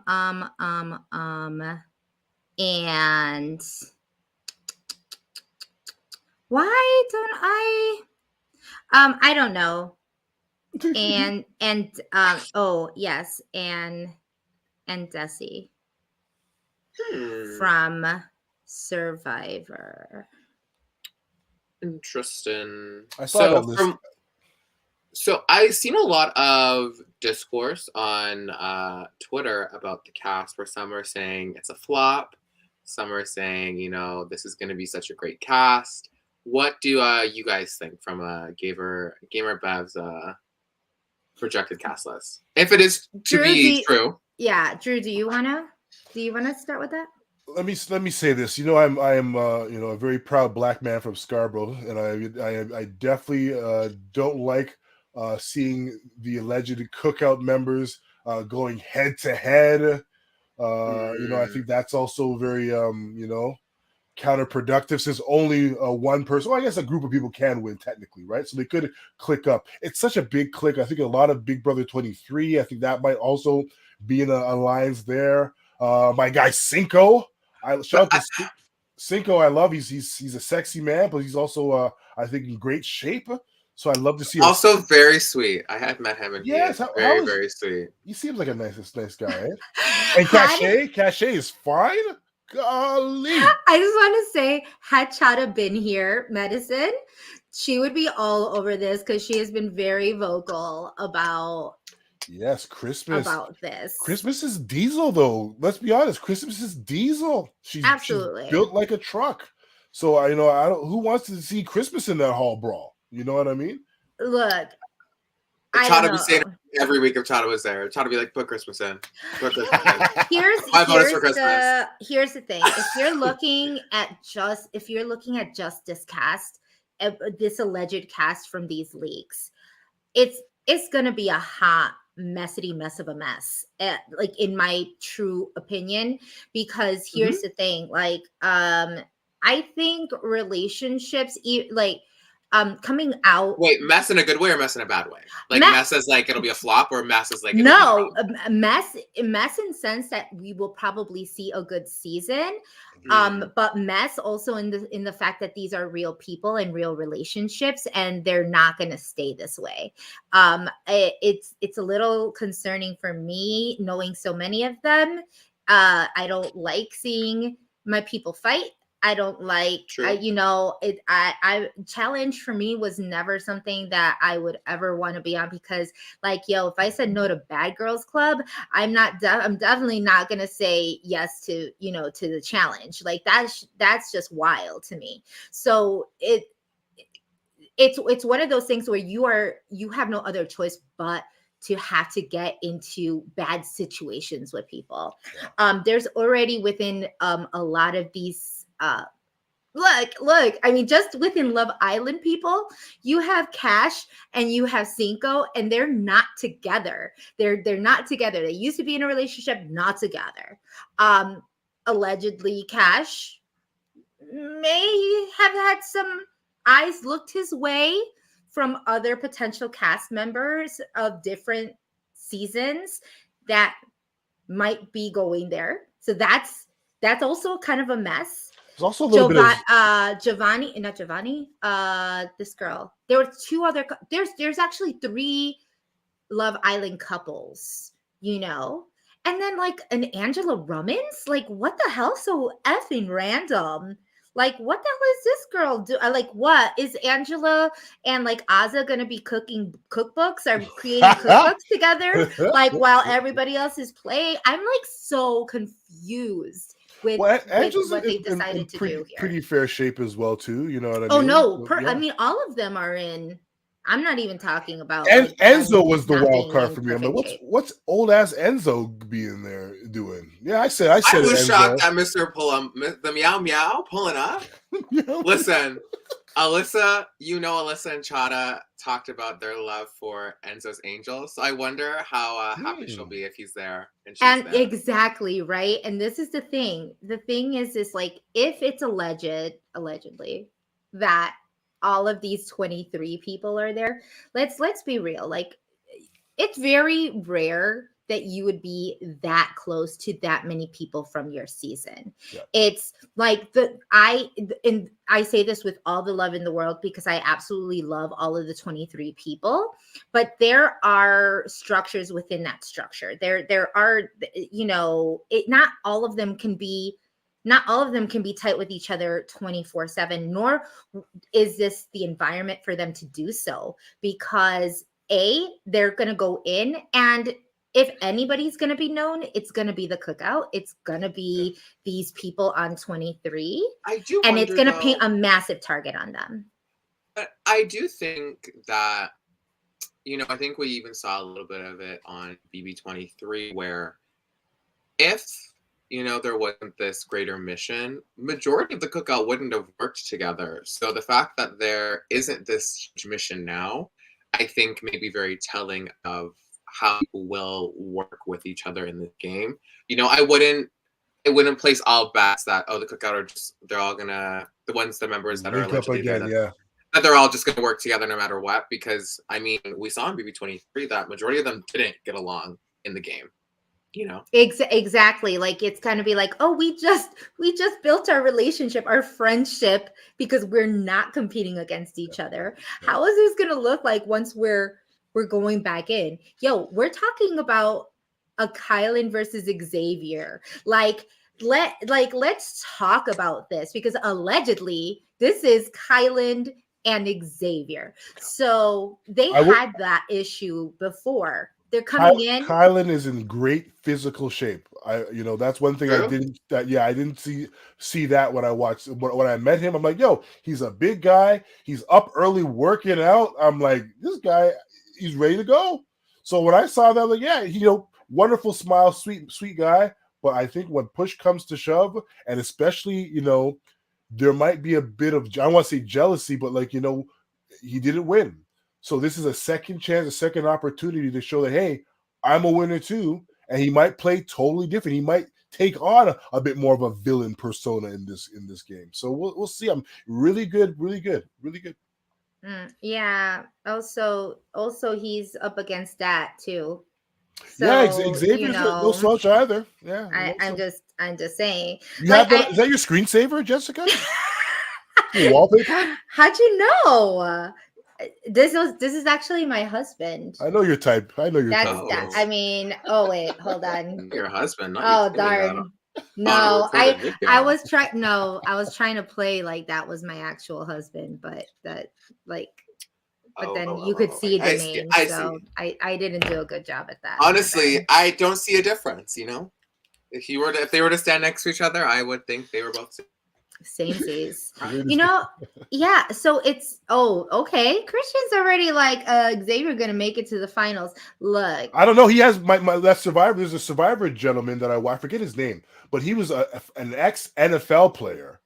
why don't I don't know. And oh yes, and Desi from Survivor. Interesting. I saw that list. So I've seen a lot of discourse on Twitter about the cast, where some are saying it's a flop, some are saying, this is going to be such a great cast. What do you guys think from Gamer Bev's projected cast list, if it is to be true? Yeah, Drew, do you want to start with that? Let me say this. I am a very proud Black man from Scarborough, and I definitely don't like seeing the alleged cookout members going head to head. I think that's also very counterproductive, since only one person, well, I guess a group of people can win technically, right? So they could click up. It's such a big click. I think a lot of Big Brother 23, I think that might also be in a alliance there. My guy Cinco, shout out to Cinco. I love. He's a sexy man, but he's also I think in great shape. So I'd love to see. Also very sweet. I had met him, and yes, very sweet. He seems like a nice guy. Eh? And Cachet is fine. Golly. I just want to say, had Chada been here, Medicine, she would be all over this because she has been very vocal about Yes, Christmas. this. Christmas is Diesel, though. Let's be honest. Christmas is Diesel. She's Absolutely built like a truck. So I don't. Who wants to see Christmas in that hall brawl? You know what I mean? Look, If Chada be saying it every week if Chada was there. Chada be like, put Christmas in. Put Christmas in. Here's for Christmas. Here's the thing. If you're looking at just this cast, this alleged cast from these leaks, it's gonna be a hot messy mess of a mess, like in my true opinion, because here's the thing, like I think relationships like coming out. Wait, mess in a good way or mess in a bad way? Like mess as like it'll be a flop, or mess as like no mess in sense that we will probably see a good season, but mess also in the fact that these are real people and real relationships, and they're not going to stay this way. It's a little concerning for me knowing so many of them. I don't like seeing my people fight. I don't like, I challenge for me was never something that I would ever want to be on, because like, if I said no to Bad Girls Club, I'm definitely not going to say yes to, to the challenge. Like that's just wild to me. So it's one of those things where you have no other choice but to have to get into bad situations with people. There's already within a lot of these look, I mean, just within Love Island people, you have Cash and you have Cinco, and they're not together. They're not together. They used to be in a relationship, not together. Allegedly, Cash may have had some eyes looked his way from other potential cast members of different seasons that might be going there. So that's also kind of a mess. There's also a little bit of Giovanni, this girl. There were two other. There's actually 3 Love Island couples, and then like an Angela Rummins. Like, what the hell? So effing random. Like, what the hell is this girl do? Like, what is Angela and like Azza gonna be cooking cookbooks or creating cookbooks together? Like, while everybody else is playing, I'm like so confused with what they decided to do here. Pretty fair shape as well too. You know what I mean? Oh no, I mean all of them are in. I'm not even talking about. And like, Enzo was the wild card for me. I'm like, what's old ass Enzo being there doing? Yeah, I said. I was shocked at Mr. the meow meow pulling up. Listen, Alyssa, Alyssa and Chada talked about their love for Enzo's Angels. So I wonder how happy she'll be if he's there. And there. Exactly, right. And this is the thing. The thing is like, if it's allegedly that all of these 23 people are there, let's be real. Like, it's very rare that you would be that close to that many people from your season. Yeah. It's like I say this with all the love in the world, because I absolutely love all of the 23 people, but there are structures within that structure. There are, not all of them can be tight with each other 24/7, nor is this the environment for them to do so, because they're going to go in, and if anybody's going to be known, it's going to be the cookout. It's going to be these people on 23. And it's going to paint a massive target on them. But I do think that, I think we even saw a little bit of it on BB23, where if, there wasn't this greater mission, majority of the cookout wouldn't have worked together. So the fact that there isn't this huge mission now, I think may be very telling of how people will work with each other in this game. I wouldn't place all bets that, the cookout are just, they're all gonna, the members that are allegedly there, that they're all just gonna work together no matter what, because I mean, we saw in BB23 that majority of them didn't get along in the game. Exactly. Like, it's kind of be like, oh, we just built our relationship, our friendship, because we're not competing against each other. How is this gonna look like once we're going back in? We're talking about a Kylan versus Xavier. Like, let's talk about this, because allegedly this is Kyland and Xavier. So they I would. had that issue before. They're coming in. Kylan is in great physical shape. That's one thing I True. didn't. I didn't see that when I watched when I met him. I'm like, yo, he's a big guy. He's up early working out. I'm like, this guy, he's ready to go. So when I saw that, I'm like, yeah, wonderful smile, sweet guy. But I think when push comes to shove, and especially, there might be a bit of, I don't want to say jealousy, but he didn't win. So this is a second chance, a second opportunity to show that, hey, I'm a winner too. And he might play totally different. He might take on a bit more of a villain persona in this game. So we'll see. I'm really good. Yeah. Also, he's up against that too. Yeah, So Xavier's no slouch either. Yeah, I'm just saying. You have that? Is that your screensaver, Jessica? Your wallpaper? How'd you know? This is actually my husband. I know your type. That's type. that. I mean, oh wait, hold on. Your husband. Oh darn. No, I was trying to play like that was my actual husband, but that but then you could see the name. So I didn't do a good job at that. Honestly, I don't see a difference, If they were to stand next to each other, I would think they were both samesies. Yeah. So it's okay. Christian's already like Xavier gonna make it to the finals. Look, I don't know. He has that Survivor. There's a Survivor gentleman that I forget his name, but he was an ex NFL player.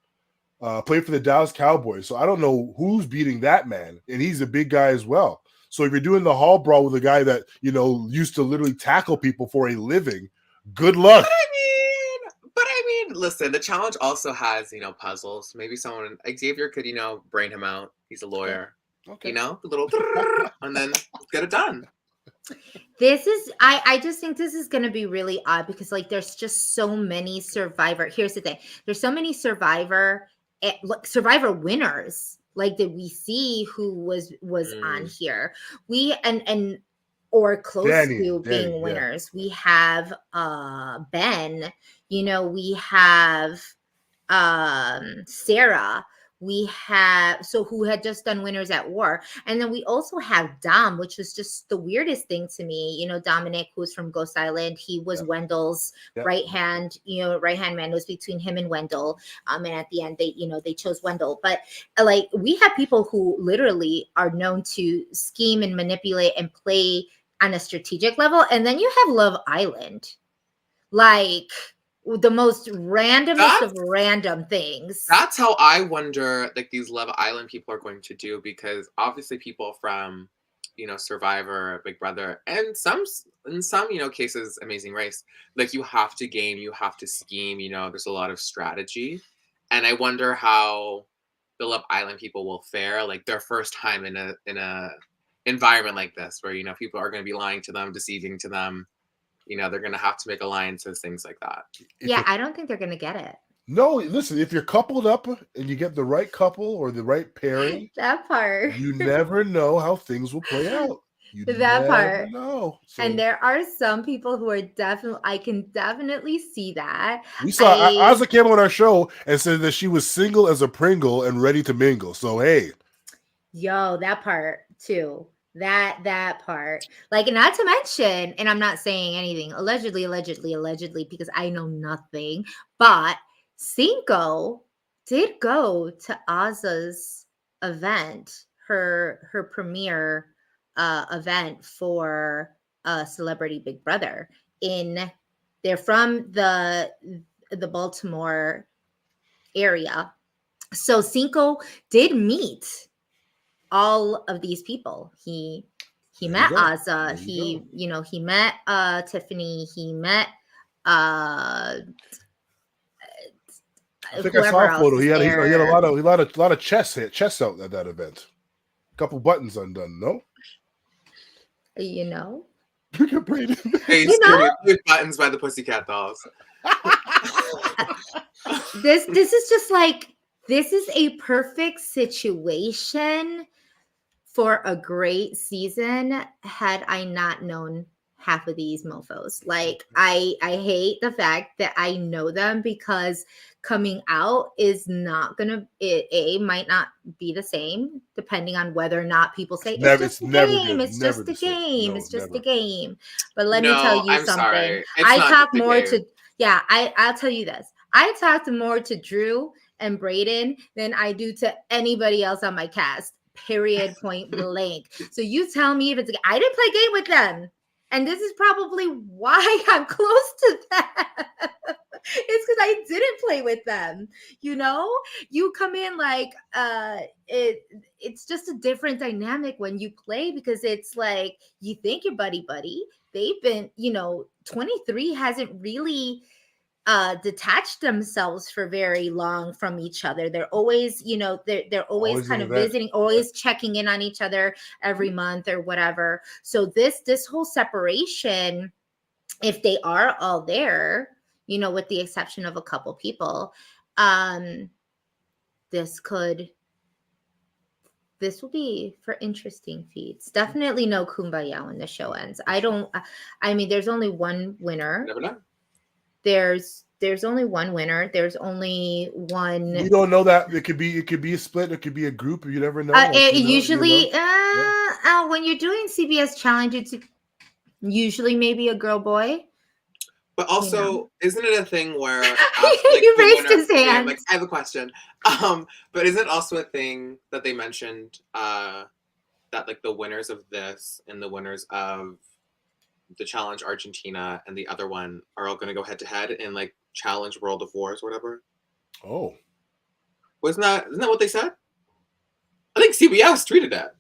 Played for the Dallas Cowboys. So I don't know who's beating that man. And he's a big guy as well. So if you're doing the hall brawl with a guy that, used to literally tackle people for a living, good luck. But I mean, listen, the challenge also has, puzzles. Maybe Xavier could, brain him out. He's a lawyer. Okay. A little and then get it done. This is I just think this is going to be really odd because there's just so many Survivor. Here's the thing. There's so many Survivor winners that we see who was on here. We or close to being winners. Yeah. We have Ben, we have Sarah. We have who had just done Winners at War. And then we also have Dom, which was just the weirdest thing to me. Dominic, who's from Ghost Island, he was Wendell's right hand man. It was between him and Wendell. And at the end they chose Wendell. But we have people who literally are known to scheme and manipulate and play on a strategic level. And then you have Love Island. The most randomest of random things. That's how I wonder these Love Island people are going to do, because obviously people from Survivor, Big Brother, and in some cases Amazing Race, you have to game, you have to scheme, there's a lot of strategy. And I wonder how the Love Island people will fare their first time in a environment like this, where people are going to be lying to them, deceiving to them. They're going to have to make alliances, things like that. I don't think they're going to get it. No, listen, if you're coupled up and you get the right couple or the right pairing, that part, you never know how things will play out. That part. No. So, and there are some people who are I can definitely see that. We saw Ozzy came on our show and said that she was single as a Pringle and ready to mingle. So, hey. Yo, that part too. That part, not to mention, and I'm not saying anything allegedly, because I know nothing, but Cinco did go to Ozza's event, her premiere event for Celebrity Big Brother. They're from the Baltimore area, so Cinco did meet all of these people. He met Ozza. He met Tiffany. He met I think I saw a photo. He had a lot of chests out at that event. A couple buttons undone. No. Buttons by the Pussycat Dolls. This is just this is a perfect situation for a great season had I not known half of these mofos. Like I hate the fact that I know them, because coming out is not gonna, it might not be the same depending on whether or not people say it's just It's a never game, good. it's Never just a the same. game, No, it's just a never. game. But let me No, tell you I'm something. sorry. It's I not talk just a more game. to, yeah, I'll tell you this. I talked more to Drew and Brayden than I do to anybody else on my cast. Period. Point blank. So you tell me if it's, I didn't play game with them. And this is probably why I'm close to them. It's because I didn't play with them. You know, you come in like it's just a different dynamic when you play, because it's like you think you're buddy. They've been, 23 hasn't really detached themselves for very long from each other. They're always, they're always Always kind an of event. visiting, always checking in on each other every month or whatever. So this whole separation, if they are all there, with the exception of a couple people, this will be for interesting feats. Definitely no kumbaya when the show ends. I mean, there's only one winner. Never know. There's only one winner. There's only one. We don't know that. It could be a split. It could be a group. You never know. Usually, when you're doing CBS Challenge, it's usually maybe a girl boy. But also, isn't it a thing where you raised his hand? Like, I have a question. But isn't it also a thing that they mentioned that like the winners of this and the winners of the Challenge Argentina and the other one are all going to go head to head in like Challenge World of Wars or whatever? Oh, isn't that what they said? I think CBS tweeted that.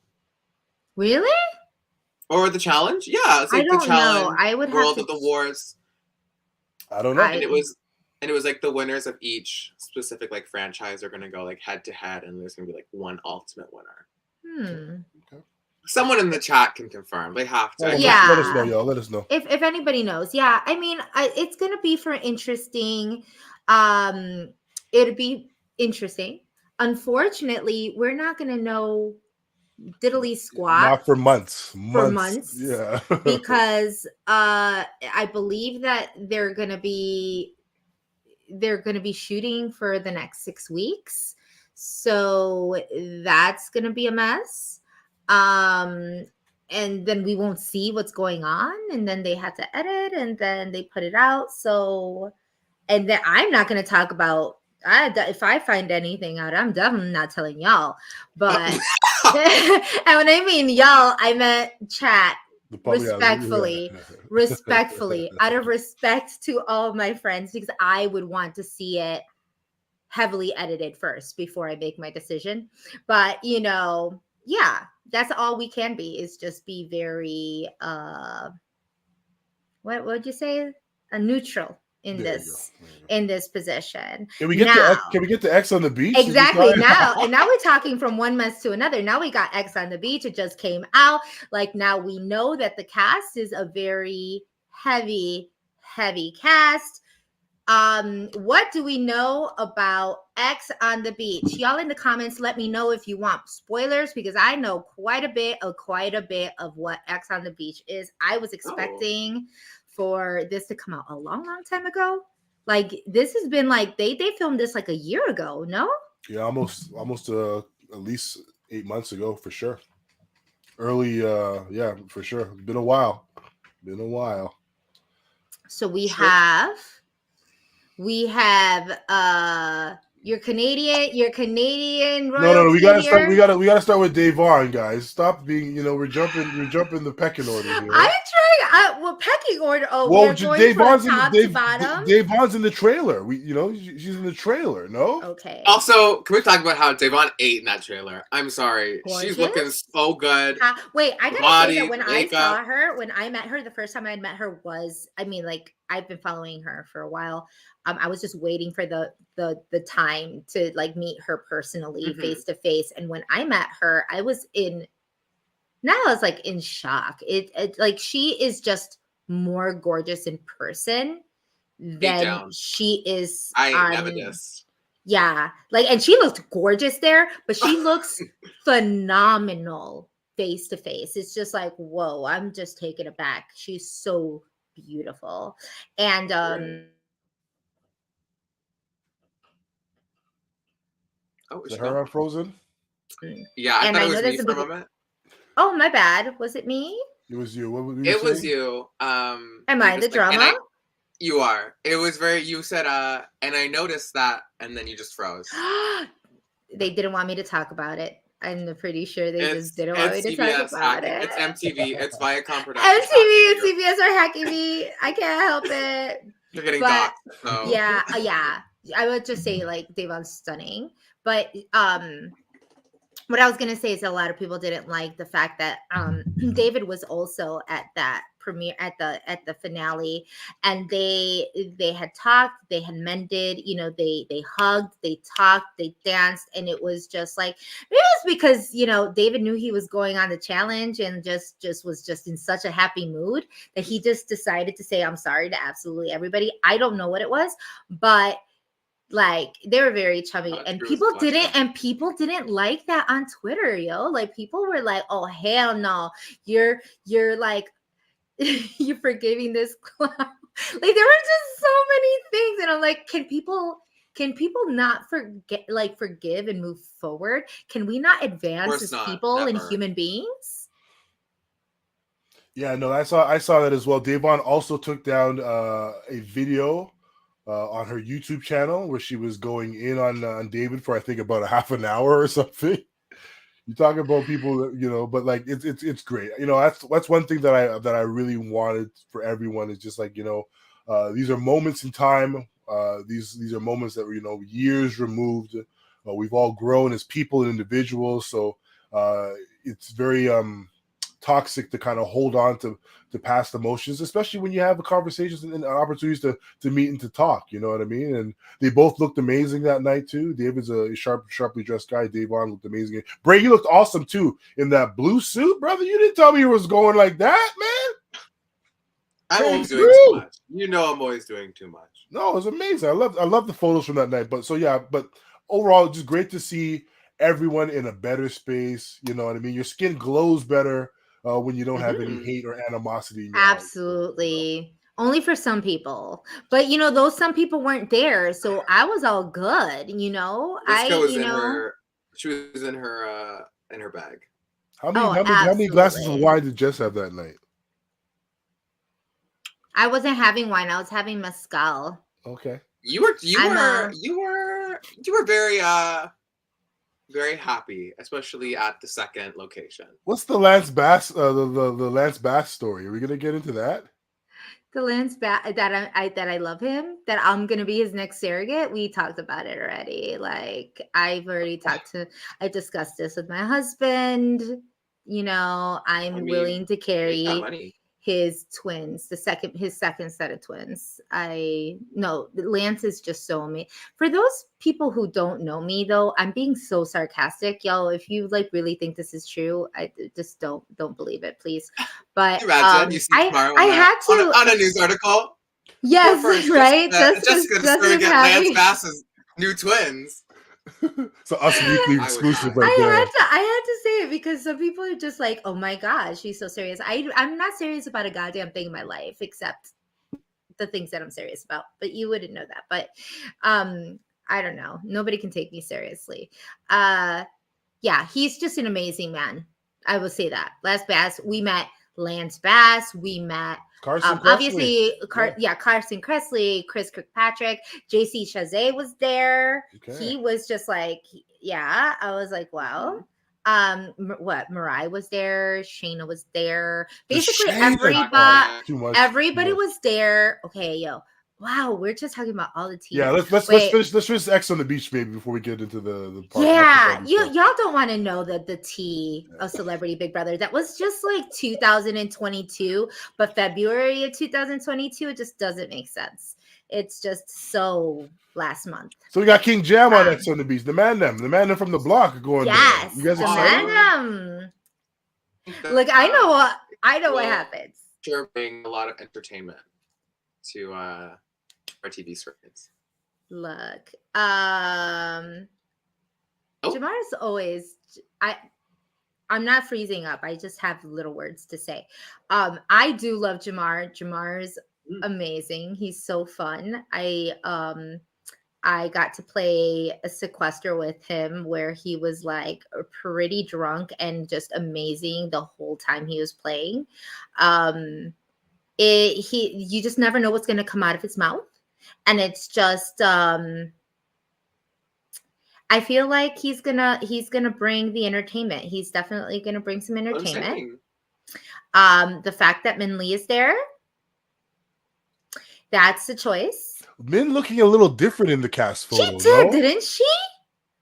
Really? Or the Challenge? Yeah, it's like I don't the Challenge know. I would World have of the Wars. I don't know. And it was like the winners of each specific like franchise are going to go like head to head, and there's going to be like one ultimate winner. Okay. Someone in the chat can confirm. They have to. Yeah. Let us know, y'all. Let us know. If anybody knows. Yeah. I mean, it's going to be for interesting. It'll be interesting. Unfortunately, we're not going to know diddly squat. Not for months. For months. Yeah. Because I believe that they're going to be shooting for the next 6 weeks. So that's going to be a mess. And then we won't see what's going on. And then they had to edit, and then they put it out. So, and then I'm not going to talk about, if I find anything out, I'm definitely not telling y'all. But, and when I mean y'all, I meant chat. Respectfully, out of respect to all of my friends, because I would want to see it heavily edited first before I make my decision. But yeah, that's all we can be, is just be very what would you say, a neutral in this position. Can we get the X on the beach? Exactly. Now we're talking from one mess to another. Now we got X on the beach. It just came out. Like, now we know that the cast is a very heavy cast. What do we know about X on the beach? Y'all in the comments, let me know if you want spoilers, because I know quite a bit of what X on the beach is. I was expecting for this to come out a long time ago. Like, this has been like they filmed this like a year ago, no? Yeah, almost at least 8 months ago, for sure. Early, yeah, for sure. Been a while. So we have your Canadian royalty. No, we gotta start with Davon, guys. Stop being, we're jumping the pecking order here. I'm trying. Pecking order. Oh, we're going Davon's from top to bottom. Davon's in the trailer. She's in the trailer. No. Okay. Also, can we talk about how Davon ate in that trailer? I'm sorry, Gorgeous? She's looking so good. Wait, I gotta Body, say that when makeup. I saw her, when I met her, the first time I had met her was, I mean, like, I've been following her for a while. I was just waiting for the time to like meet her personally, face to face. And when I met her, I was in shock. It like, she is just more gorgeous in person than she is. Yeah, like, and she looked gorgeous there, but she looks phenomenal face to face. It's just like, whoa, I'm just taken aback. She's so beautiful. And Oh, Is is it she her gone? on Frozen? Yeah, I and thought I it know was me that's a for a big moment. oh, my bad. Was it me? It was you. What were you It was saying? you. Am You I the just like, and drama? you are. It was very. You said, and I noticed that, and then you just froze. They didn't want me to talk about it. I'm pretty sure they just didn't want me It's to talk CBS about hacking. it. It's MTV. It's Viacom Productions hacking MTV and you. CBS are hacking me. I can't help it. You're getting But doxxed. So. yeah, I would just say like Devon's stunning. But what I was gonna say is a lot of people didn't like the fact that David was also at that premiere at the finale, and they had talked, they had mended, you know, they hugged, they talked, they danced, and it was just like maybe it was because you know David knew he was going on the challenge and just was just in such a happy mood that he just decided to say I'm sorry to absolutely everybody. I don't know what it was, but like they were very chubby and people didn't like that on Twitter, yo. Like people were like, oh hell no, you're like you're forgiving this clown. Like there were just so many things and I'm like, can people not forgive and move forward? Can we not advance as people and human beings? Yeah, no, I saw that as well. Devon also took down a video on her YouTube channel where she was going in on David for I think about a half an hour or something. You talk about people that, you know, but like it's great. You know, that's one thing that I really wanted for everyone is just like, you know, these are moments in time. These are moments that were, you know, years removed. We've all grown as people and individuals, so it's very toxic to kind of hold on to past emotions, especially when you have conversations and opportunities to meet and to talk. You know what I mean? And they both looked amazing that night too. David's a sharply dressed guy. Davon looked amazing. Bray, you looked awesome too in that blue suit, brother. You didn't tell me you was going like that, man. I'm always doing too much. You know, I'm always doing too much. No, it was amazing. I love the photos from that night. But so yeah, but overall, just great to see everyone in a better space. You know what I mean? Your skin glows better when you don't have any hate or animosity in your Absolutely. Heart, you know? Only for some people. But you know, those some people weren't there. So I was all good, you know. She was in her bag. How many glasses of wine did Jess have that night? I wasn't having wine. I was having mezcal. Okay. You were very very happy, especially at the second location. What's the Lance Bass the Lance Bass story? Are we gonna get into that? The Lance Bass that I love him, that I'm gonna be his next surrogate. We talked about it already. Like I discussed this with my husband. You know, I'm willing to carry his twins, his second set of twins. Lance is just so amazing. For those people who don't know me though, I'm being so sarcastic, y'all. If you like really think this is true, I just don't believe it, please. But imagine you see tomorrow on a news article. Yes, right. Jessica surrogate Lance Bass's new twins. So Us Weekly exclusive right there. I had to say it because some people are just like, oh my gosh, she's so serious. I'm not serious about a goddamn thing in my life except the things that I'm serious about. But you wouldn't know that. But I don't know. Nobody can take me seriously. Yeah, he's just an amazing man. I will say that. Lance Bass, we met Lance Bass. We met Carson obviously Carson Kressley, Chris Kirkpatrick, JC Chazé was there. Okay. He was just like, yeah, I was like, wow. Mariah was there, Shayna was there. Basically everybody was there. Okay, yo. Wow, we're just talking about all the tea. Yeah, let's finish X on the beach, baby, before we get into the part. Yeah, y'all don't want to know the tea of Celebrity Big Brother. That was just like 2022, but February of 2022, it just doesn't make sense. It's just so last month. So we got King Jam on X on the beach. The man them from the block going. Yes, you guys the man them. Look, I know what happens. Sure, bring a lot of entertainment to our TV screens. Look, Jamar's always. I'm not freezing up. I just have little words to say. I do love Jamar. Jamar's amazing. He's so fun. I got to play a sequester with him where he was like pretty drunk and just amazing the whole time he was playing. You just never know what's going to come out of his mouth, and it's just I feel like he's gonna bring the entertainment. He's definitely gonna bring some entertainment. The fact that Min Lee is there, that's the choice. Min looking a little different in the cast photo. She did, didn't she?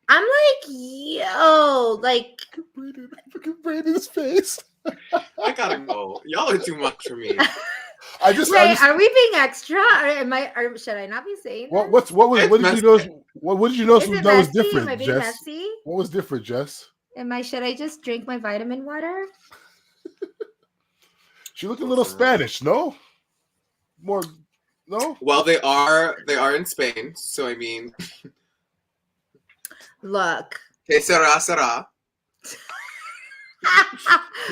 I'm like, yo, like look at Brandon's face. I gotta go. Y'all are too much for me. Are we being extra? Or should I not be saying that? What did you notice? What did you notice that was different, Am I being Jess? messy? What was different, Jess? Should I just drink my vitamin water? She looked a little Spanish, no? More, no? Well, they are in Spain, so I mean, look. Que sera, sera.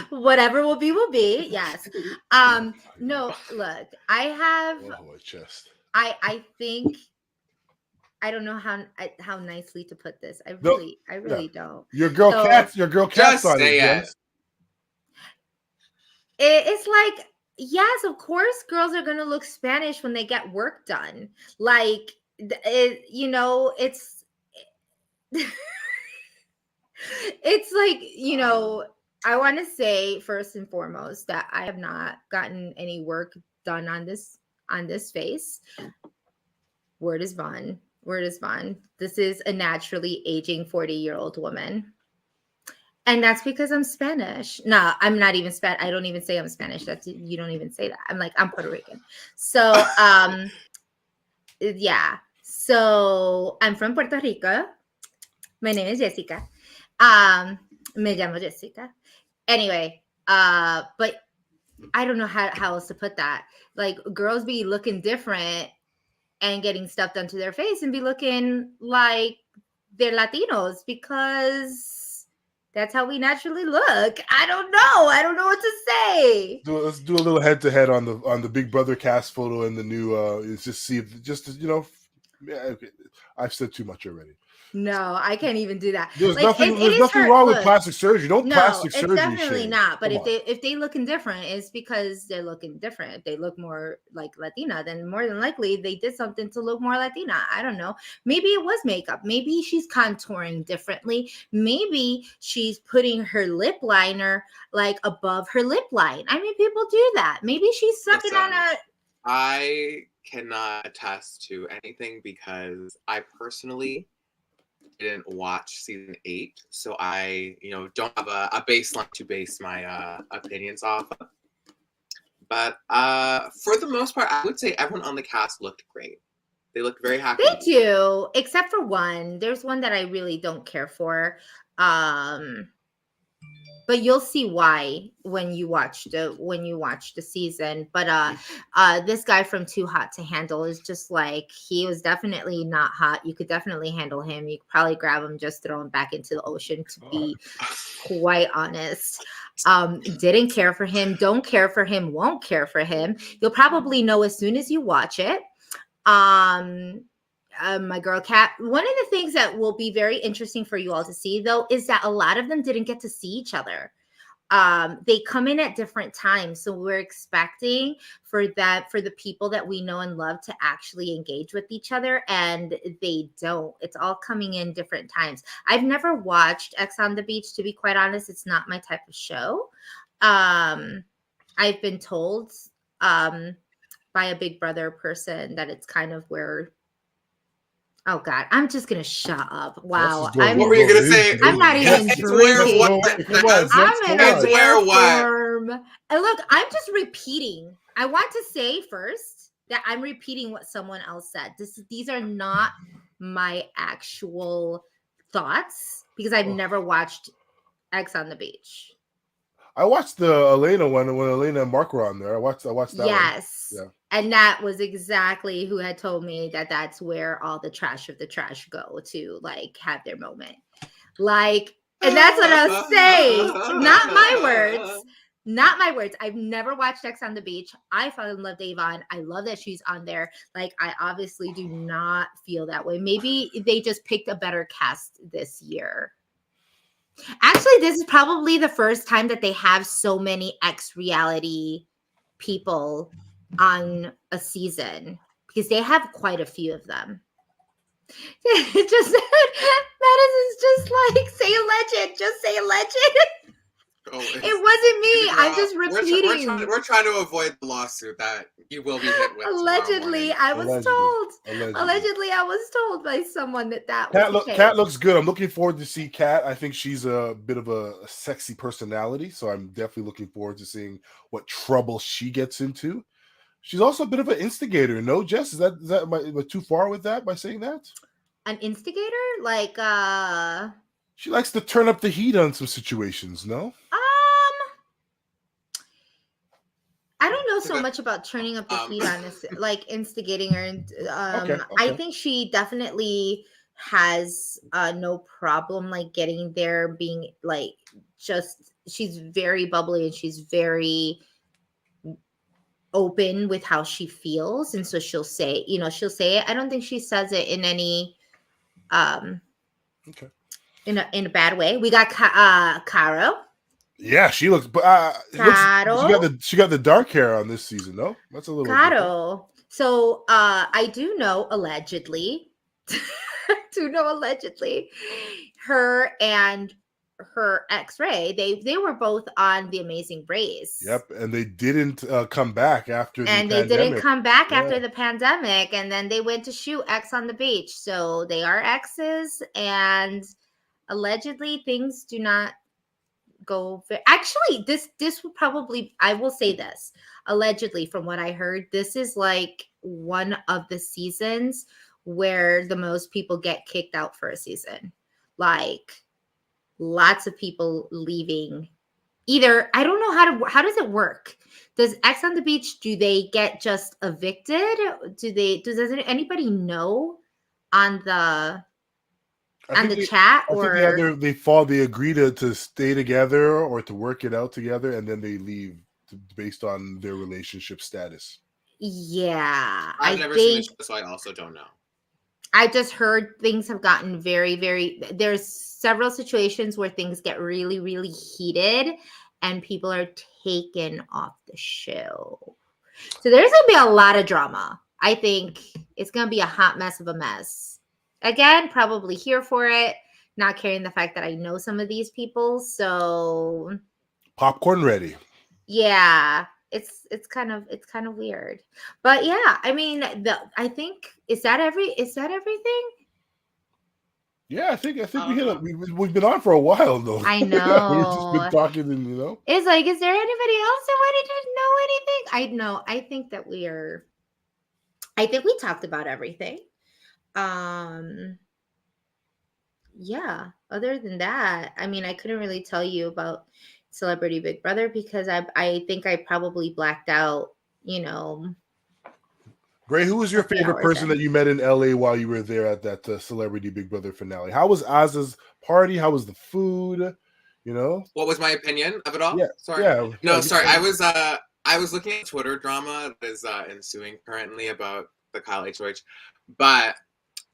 Whatever will be. Yes. No, look, I have I think I don't know how nicely to put this. I really don't. Your girl cats on it. Yes. It's like, yes, of course girls are going to look Spanish when they get work done. Like it's it's like, I want to say first and foremost that I have not gotten any work done on this face. Word is bond. This is a naturally aging 40-year-old woman. And that's because I'm Spanish. No, I'm not even Spanish. I don't even say I'm Spanish. You don't even say that. I'm like, I'm Puerto Rican. So, yeah. So I'm from Puerto Rico. My name is Jessica. Me llamo Jessica. Anyway, but I don't know how else to put that. Like, girls be looking different and getting stuff done to their face and be looking like they're Latinos because that's how we naturally look. I don't know what to say. Let's do a little head-to-head on the Big Brother cast photo and the new. Yeah, okay. I've said too much already. No, I can't even do that. There's nothing wrong with plastic surgery. Plastic surgery. No, it's definitely not. But if they looking different, it's because they're looking different. If they look more like Latina, then more than likely they did something to look more Latina. I don't know. Maybe it was makeup. Maybe she's contouring differently. Maybe she's putting her lip liner like above her lip line. I mean, people do that. Maybe she's sucking on a. I cannot attest to anything because I personally didn't watch season 8, so I don't have a baseline to base my opinions off of. But for the most part, I would say everyone on the cast looked great. They looked very happy. They do, except for one. There's one that I really don't care for. But you'll see why when you watch the season. But this guy from Too Hot to Handle is just like, he was definitely not hot. You could definitely handle him. You could probably grab him, just throw him back into the ocean, to be quite honest. Didn't care for him, don't care for him, won't care for him. You'll probably know as soon as you watch it. My girl Kat, one of the things that will be very interesting for you all to see, though, is that a lot of them didn't get to see each other. They come in at different times, so we're expecting for the people that we know and love to actually engage with each other, and they don't. It's all coming in different times. I've never watched Ex on the Beach, to be quite honest. It's not my type of show. I've been told by a Big Brother person that it's kind of where. Oh God, I'm just gonna shut up. Wow. What were you gonna say? I'm not even drinking. I'm in a rare form. And look, I'm just repeating. I want to say first that I'm repeating what someone else said. These are not my actual thoughts because I've never watched Ex on the Beach. I watched the Elena one when Elena and Mark were on there. I watched that one. Yes. Yeah. And that was exactly who had told me that that's where all the trash of the trash go to, like, have their moment. Like, And that's what I was saying. Not my words. Not my words. I've never watched Ex on the Beach. I fell in love with Avon. I love that she's on there. Like, I obviously do not feel that way. Maybe they just picked a better cast this year. Actually, this is probably the first time that they have so many ex-reality people on a season, because they have quite a few of them. It just Madison's just like, say a legend, just say a legend. Oh, It wasn't me. I'm just repeating. We're trying to avoid the lawsuit that you will be hit with. Allegedly, I was told. Allegedly, I was told by someone that was the case. Kat looks good. I'm looking forward to see Kat. I think she's a bit of a sexy personality, so I'm definitely looking forward to seeing what trouble she gets into. She's also a bit of an instigator. No, Jess, is that am I too far with that by saying that? An instigator? Like, she likes to turn up the heat on some situations, no? I don't know so much about turning up the heat on this, like instigating her. Okay. I think she definitely has no problem like getting there, being like, just, she's very bubbly and she's very open with how she feels, and so she'll say it. I don't think she says it in any okay, in a bad way. We got Caro. Yeah, she looks. She got the dark hair on this season. No, that's a little. Caro. So I do know allegedly. Her and her ex-Ray, they were both on The Amazing Race. Yep, and they didn't come back after the pandemic. And they didn't come back after the pandemic, and then they went to shoot Ex on the Beach. So they are exes, and allegedly things do not go. Actually, this would probably, I will say this, allegedly, from what I heard, this is like one of the seasons where the most people get kicked out for a season. Like, lots of people leaving. Either, I don't know how does it work? Does Ex on the Beach, do they get just evicted? Does anybody know on the chat? Or they agree to stay together or to work it out together, and then they leave based on their relationship status. Yeah. I've never seen it, so I also don't know. I just heard things have gotten very, very, there's several situations where things get really, really heated and people are taken off the show. So there's going to be a lot of drama. I think it's going to be a hot mess of a mess. Again, probably here for it, not caring the fact that I know some of these people. So popcorn ready. Yeah. It's kind of weird, but yeah, I mean, I think is that everything? Yeah, I think we've been on for a while though. I know. We've just been talking, and it's like, is there anybody else that wanted to know anything? I know. I think we talked about everything. Yeah. Other than that, I mean, I couldn't really tell you about Celebrity Big Brother because I think I probably blacked out, Gray, who was your favorite person that you met in LA while you were there at that Celebrity Big Brother finale? How was Oz's party? How was the food? What was my opinion of it all? Yeah. Sorry. Yeah. No, sorry. I was looking at Twitter drama that is ensuing currently about the Kyle HOH, but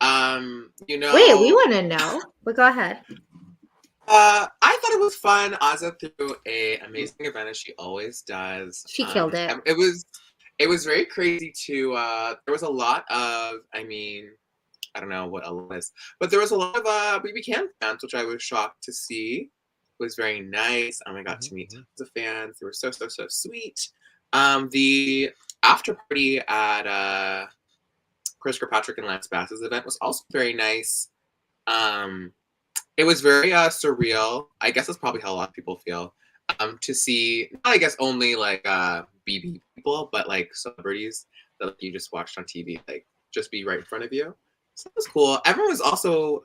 Wait, we want to know. But go ahead. I thought it was fun. Ozza threw an amazing event as she always does. She killed it. It was very crazy too. There was a lot of, I don't know what a lot is, but there was a lot of BBCAN fans, which I was shocked to see. It was very nice. I got to meet tons of fans. They were so sweet. The after party at Chris Kirkpatrick and Lance Bass's event was also very nice. It was very surreal. I guess that's probably how a lot of people feel. To see, not I guess only like BB people, but like celebrities that you just watched on TV, like just be right in front of you. So it was cool. Everyone was also,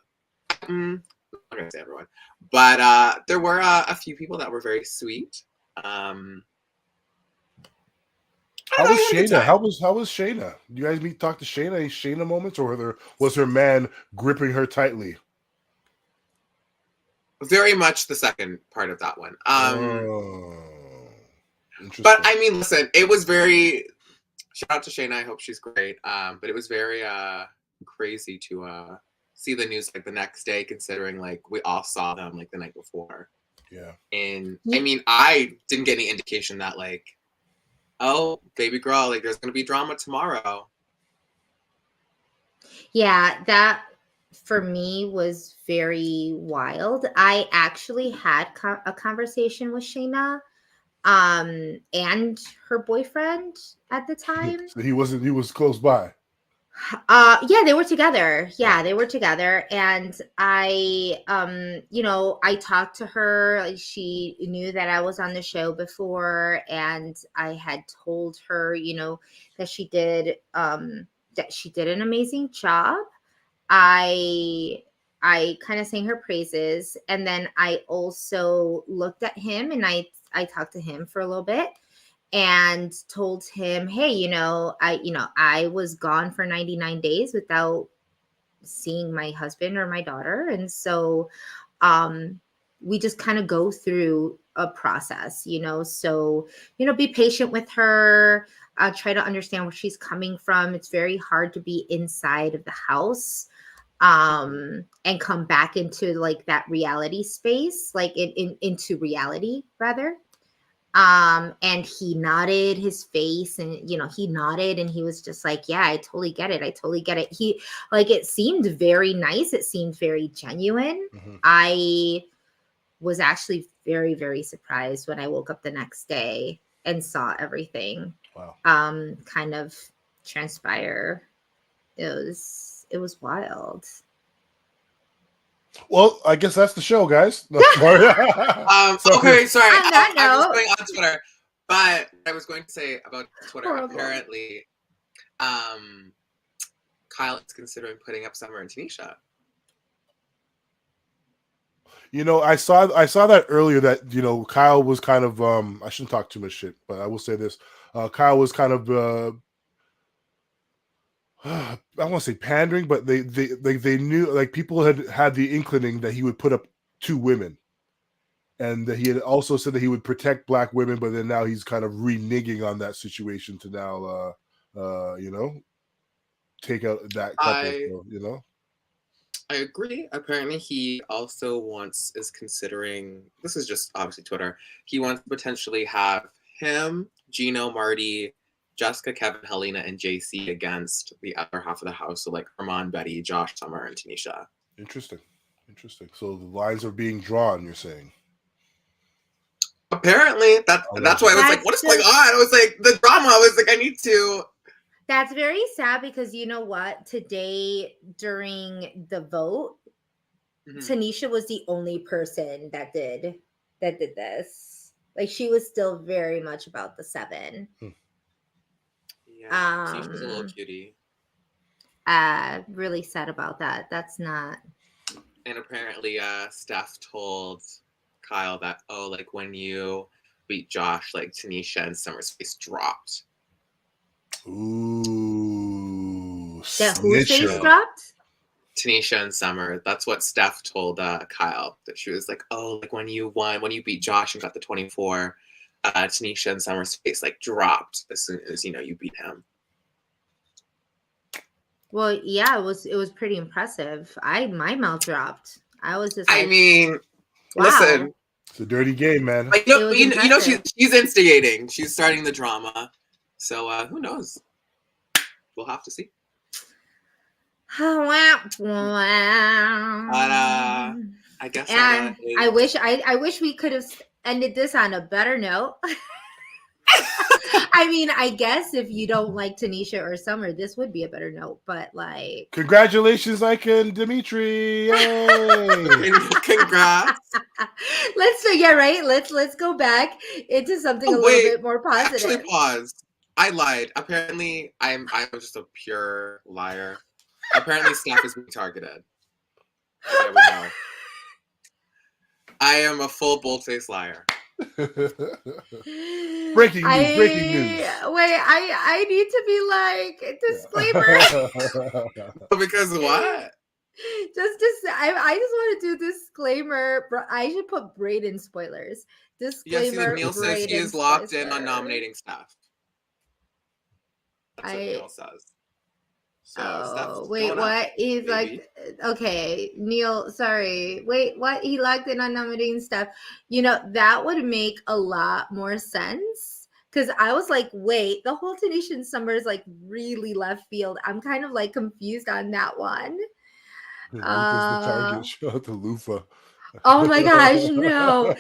I'm not gonna say everyone, but there were a few people that were very sweet. How was Shayna? How was Shayna? Do you guys talk to Shayna? Any Shayna moments, or was her man gripping her tightly? Very much the second part of that one. Interesting. But I mean, listen, it was very. Shout out to Shayna. I hope she's great. But it was very crazy to see the news like the next day, considering like we all saw them like the night before. Yeah. And I mean, I didn't get any indication that like, oh, baby girl, like there's gonna be drama tomorrow. Yeah, that for me was very wild. I actually had a conversation with Shayna and her boyfriend at the time. So he was close by. Yeah, they were together. Yeah, they were together. And I I talked to her. Like, she knew that I was on the show before, and I had told her, that she did an amazing job. I kind of sang her praises, and then I also looked at him and I talked to him for a little bit and told him, hey, I was gone for 99 days without seeing my husband or my daughter. And so we just kind of go through a process, so, be patient with her. Try to understand where she's coming from. It's very hard to be inside of the house and come back into like that reality space, like into reality rather. And he nodded his face, and he nodded, and he was just like, yeah, I totally get it. He, like, it seemed very nice. It seemed very genuine. Mm-hmm. I was actually very, very surprised when I woke up the next day and saw everything. Wow. Kind of transpire. It was wild. Well, I guess that's the show, guys. Okay, sorry. I was going on Twitter, but I was going to say about Twitter. Horrible. Apparently, Kyle is considering putting up Summer and Tanisha. I saw that earlier that Kyle was kind of I shouldn't talk too much shit, but I will say this: Kyle was kind of I don't want to say pandering, but they knew, like, people had the inkling that he would put up two women, and that he had also said that he would protect Black women, but then now he's kind of reneging on that situation to now take out that couple. I agree. Apparently, he also is considering, this is just obviously Twitter, he wants to potentially have him, Gino, Marty, Jessica, Kevin, Helena, and JC against the other half of the house. So like Herman, Betty, Josh, Summer, and Tanisha. Interesting. So the lines are being drawn, you're saying? Apparently. That's why I was like, what is going on? I was like, the drama. I was like, I need to. That's very sad because you know what? Today during the vote, Tanisha was the only person that did this. Like, she was still very much about the 7. Yeah, Tanisha's a little cutie. Really sad about that. That's not. And apparently, Steph told Kyle that, like when you beat Josh, like Tanisha and Summer's face dropped. Ooh. That whose face dropped? Tanisha and Summer. That's what Steph told Kyle. That she was like, like when you beat Josh and got the 24, Tanisha and Summer's face like dropped as soon as you beat him. Well, yeah, it was pretty impressive. My mouth dropped. I was just like, I mean, wow. Listen, it's a dirty game, man. Like, she's instigating. She's starting the drama. So who knows? We'll have to see. But I guess. And I wish we could have ended this on a better note. I mean, I guess if you don't like Tanisha or Summer, this would be a better note. But like, congratulations, Ike and Dimitri! Yay! Congrats. Let's go back into something a little bit more positive. Actually, pause. I lied. Apparently, I'm just a pure liar. Apparently, Steph is being targeted. There we go. I am a full bold-faced liar. Breaking news. Wait, I need to be like, disclaimer. Because what? Just to say, I just want to do disclaimer. I should put Brayden spoilers. Yes, Disclaimer. Neil says he Brayden is locked in on spoiler. nominating Steph. That's what Neil says. So Steph's wait, going what? up, He's maybe. like, okay, Neil, sorry. Wait, what? He locked in on nominating stuff. You know, that would make a lot more sense. Because I was like, wait, the whole Tunisian summer is like really left field. I'm kind of like confused on that one. Lufa's the target. Shout out to Lufa. Oh my gosh, no.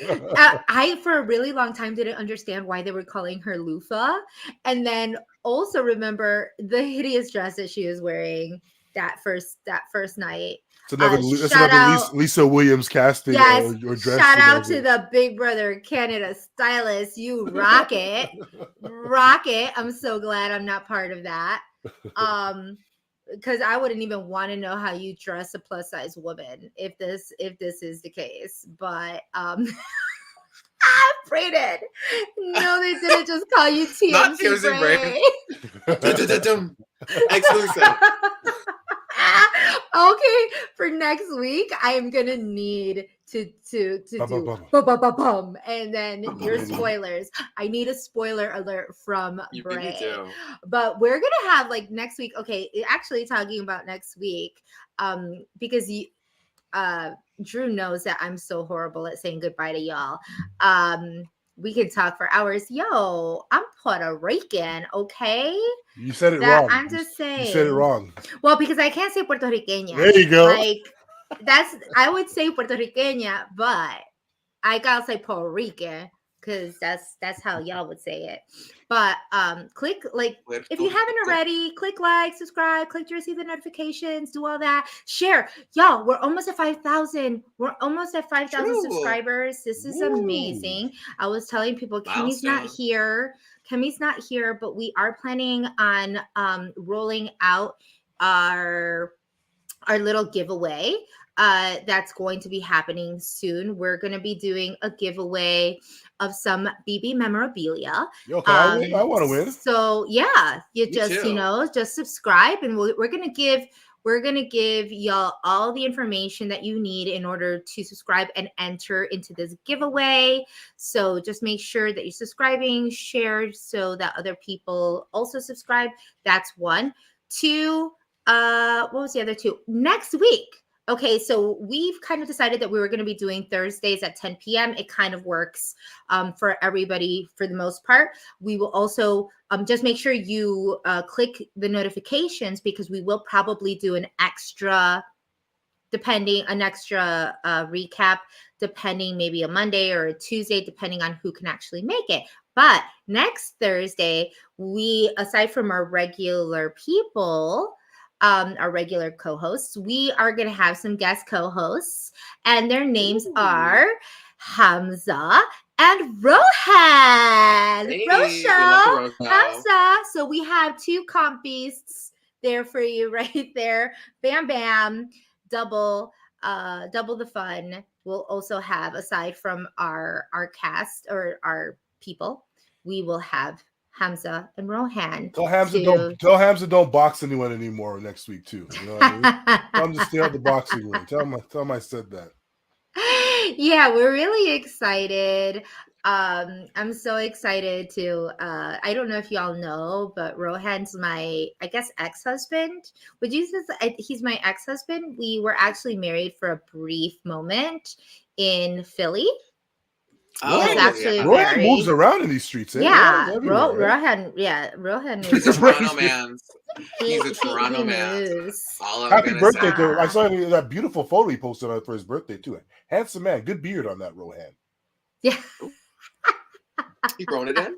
I for a really long time didn't understand why they were calling her Lufa. And then also remember the hideous dress that she was wearing that first night. It's another Shout out, Lisa Williams casting yes, or dress. shout out to the Big Brother Canada stylist. You rock it. Rock it. I'm so glad I'm not part of that. Because I wouldn't even want to know how you dress a plus size woman if this is the case. But Brayden, no, they didn't just call you TMZ. Not TMZ Bray. Exclusive. Okay, for next week, I am gonna need to do bum, and then your spoilers. I need a spoiler alert from Bray. But we're gonna have like next week. Okay, actually talking about next week, because you, Drew knows that I'm so horrible at saying goodbye to y'all. We can talk for hours. Yo, I'm Puerto Rican, okay? You said it wrong. I'm just saying. You said it wrong. Well, because I can't say Puerto Riqueña. There you go. Like, I would say Puerto Riqueña, but I gotta say Puerto Rican because that's how y'all would say it. But click like if you haven't already, click like, subscribe, click to receive the notifications, do all that, share. Y'all, we're almost at 5,000. We're almost at 5,000 subscribers. This is amazing. I was telling people Kemi's not here. Kemi's not here, but we are planning on rolling out our little giveaway. That's going to be happening soon. We're going to be doing a giveaway of some BB memorabilia. Yo, can I want to win. So yeah, just subscribe, and we're going to give y'all all the information that you need in order to subscribe and enter into this giveaway. So just make sure that you're subscribing, share so that other people also subscribe. That's one. Two, what was the other two? Next week. Okay, so we've kind of decided that we were going to be doing Thursdays at 10 p.m. It kind of works for everybody for the most part. We will also just make sure you click the notifications because we will probably do an extra recap, depending maybe a Monday or a Tuesday, depending on who can actually make it. But next Thursday, we, aside from our regular people, our regular co-hosts, we are going to have some guest co-hosts, and their names are Hamza and Rohan. Hey, Rochelle, Hamza. So we have two comp beasts there for you right there. Bam, bam, double the fun. We'll also have, aside from our cast or our people, we will have Hamza and Rohan. Tell Hamza don't box anyone anymore next week too. You know what I mean? Tell him to stay out the boxing ring. Tell him I said that. Yeah, we're really excited. I'm so excited to I don't know if y'all know, but Rohan's my, I guess, ex-husband. Would you say he's my ex-husband? We were actually married for a brief moment in Philly. Rohan moves around in these streets. Yeah, Rohan is a Toronto man. He's a Toronto man. Happy birthday to! I saw that beautiful photo he posted for his birthday too. Handsome man, good beard on that Rohan. Yeah. You growing it in?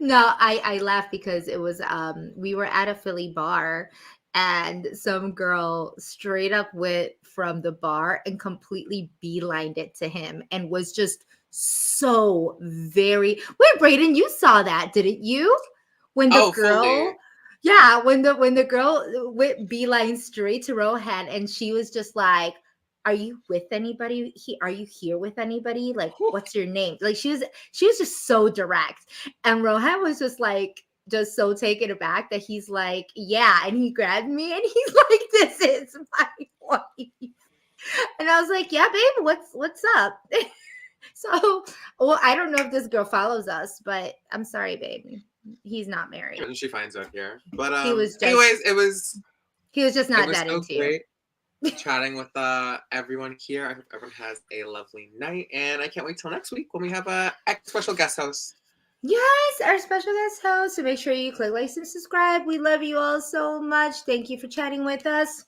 No, I laughed because it was we were at a Philly bar. And some girl straight up went from the bar and completely beelined it to him and was just so very. Wait, Brayden, you saw that, didn't you? When the girl, fully. Yeah, when the girl went beeline straight to Rohan, and she was just like, "Are you with anybody? Are you here with anybody? Like, what's your name?" Like she was just so direct, and Rohan was just like, just so taken aback that he's like, yeah, and he grabbed me and he's like, this is my wife. And I was like, yeah, babe, what's up? So, well, I don't know if this girl follows us, but I'm sorry, babe. He's not married. And she finds out here. But He was just- anyways, it was just not was that so into you. great chatting with everyone here. I hope everyone has a lovely night, and I can't wait till next week when we have a special guest host. Yes, our special guest host. So make sure you click like and subscribe. We love you all so much. Thank you for chatting with us.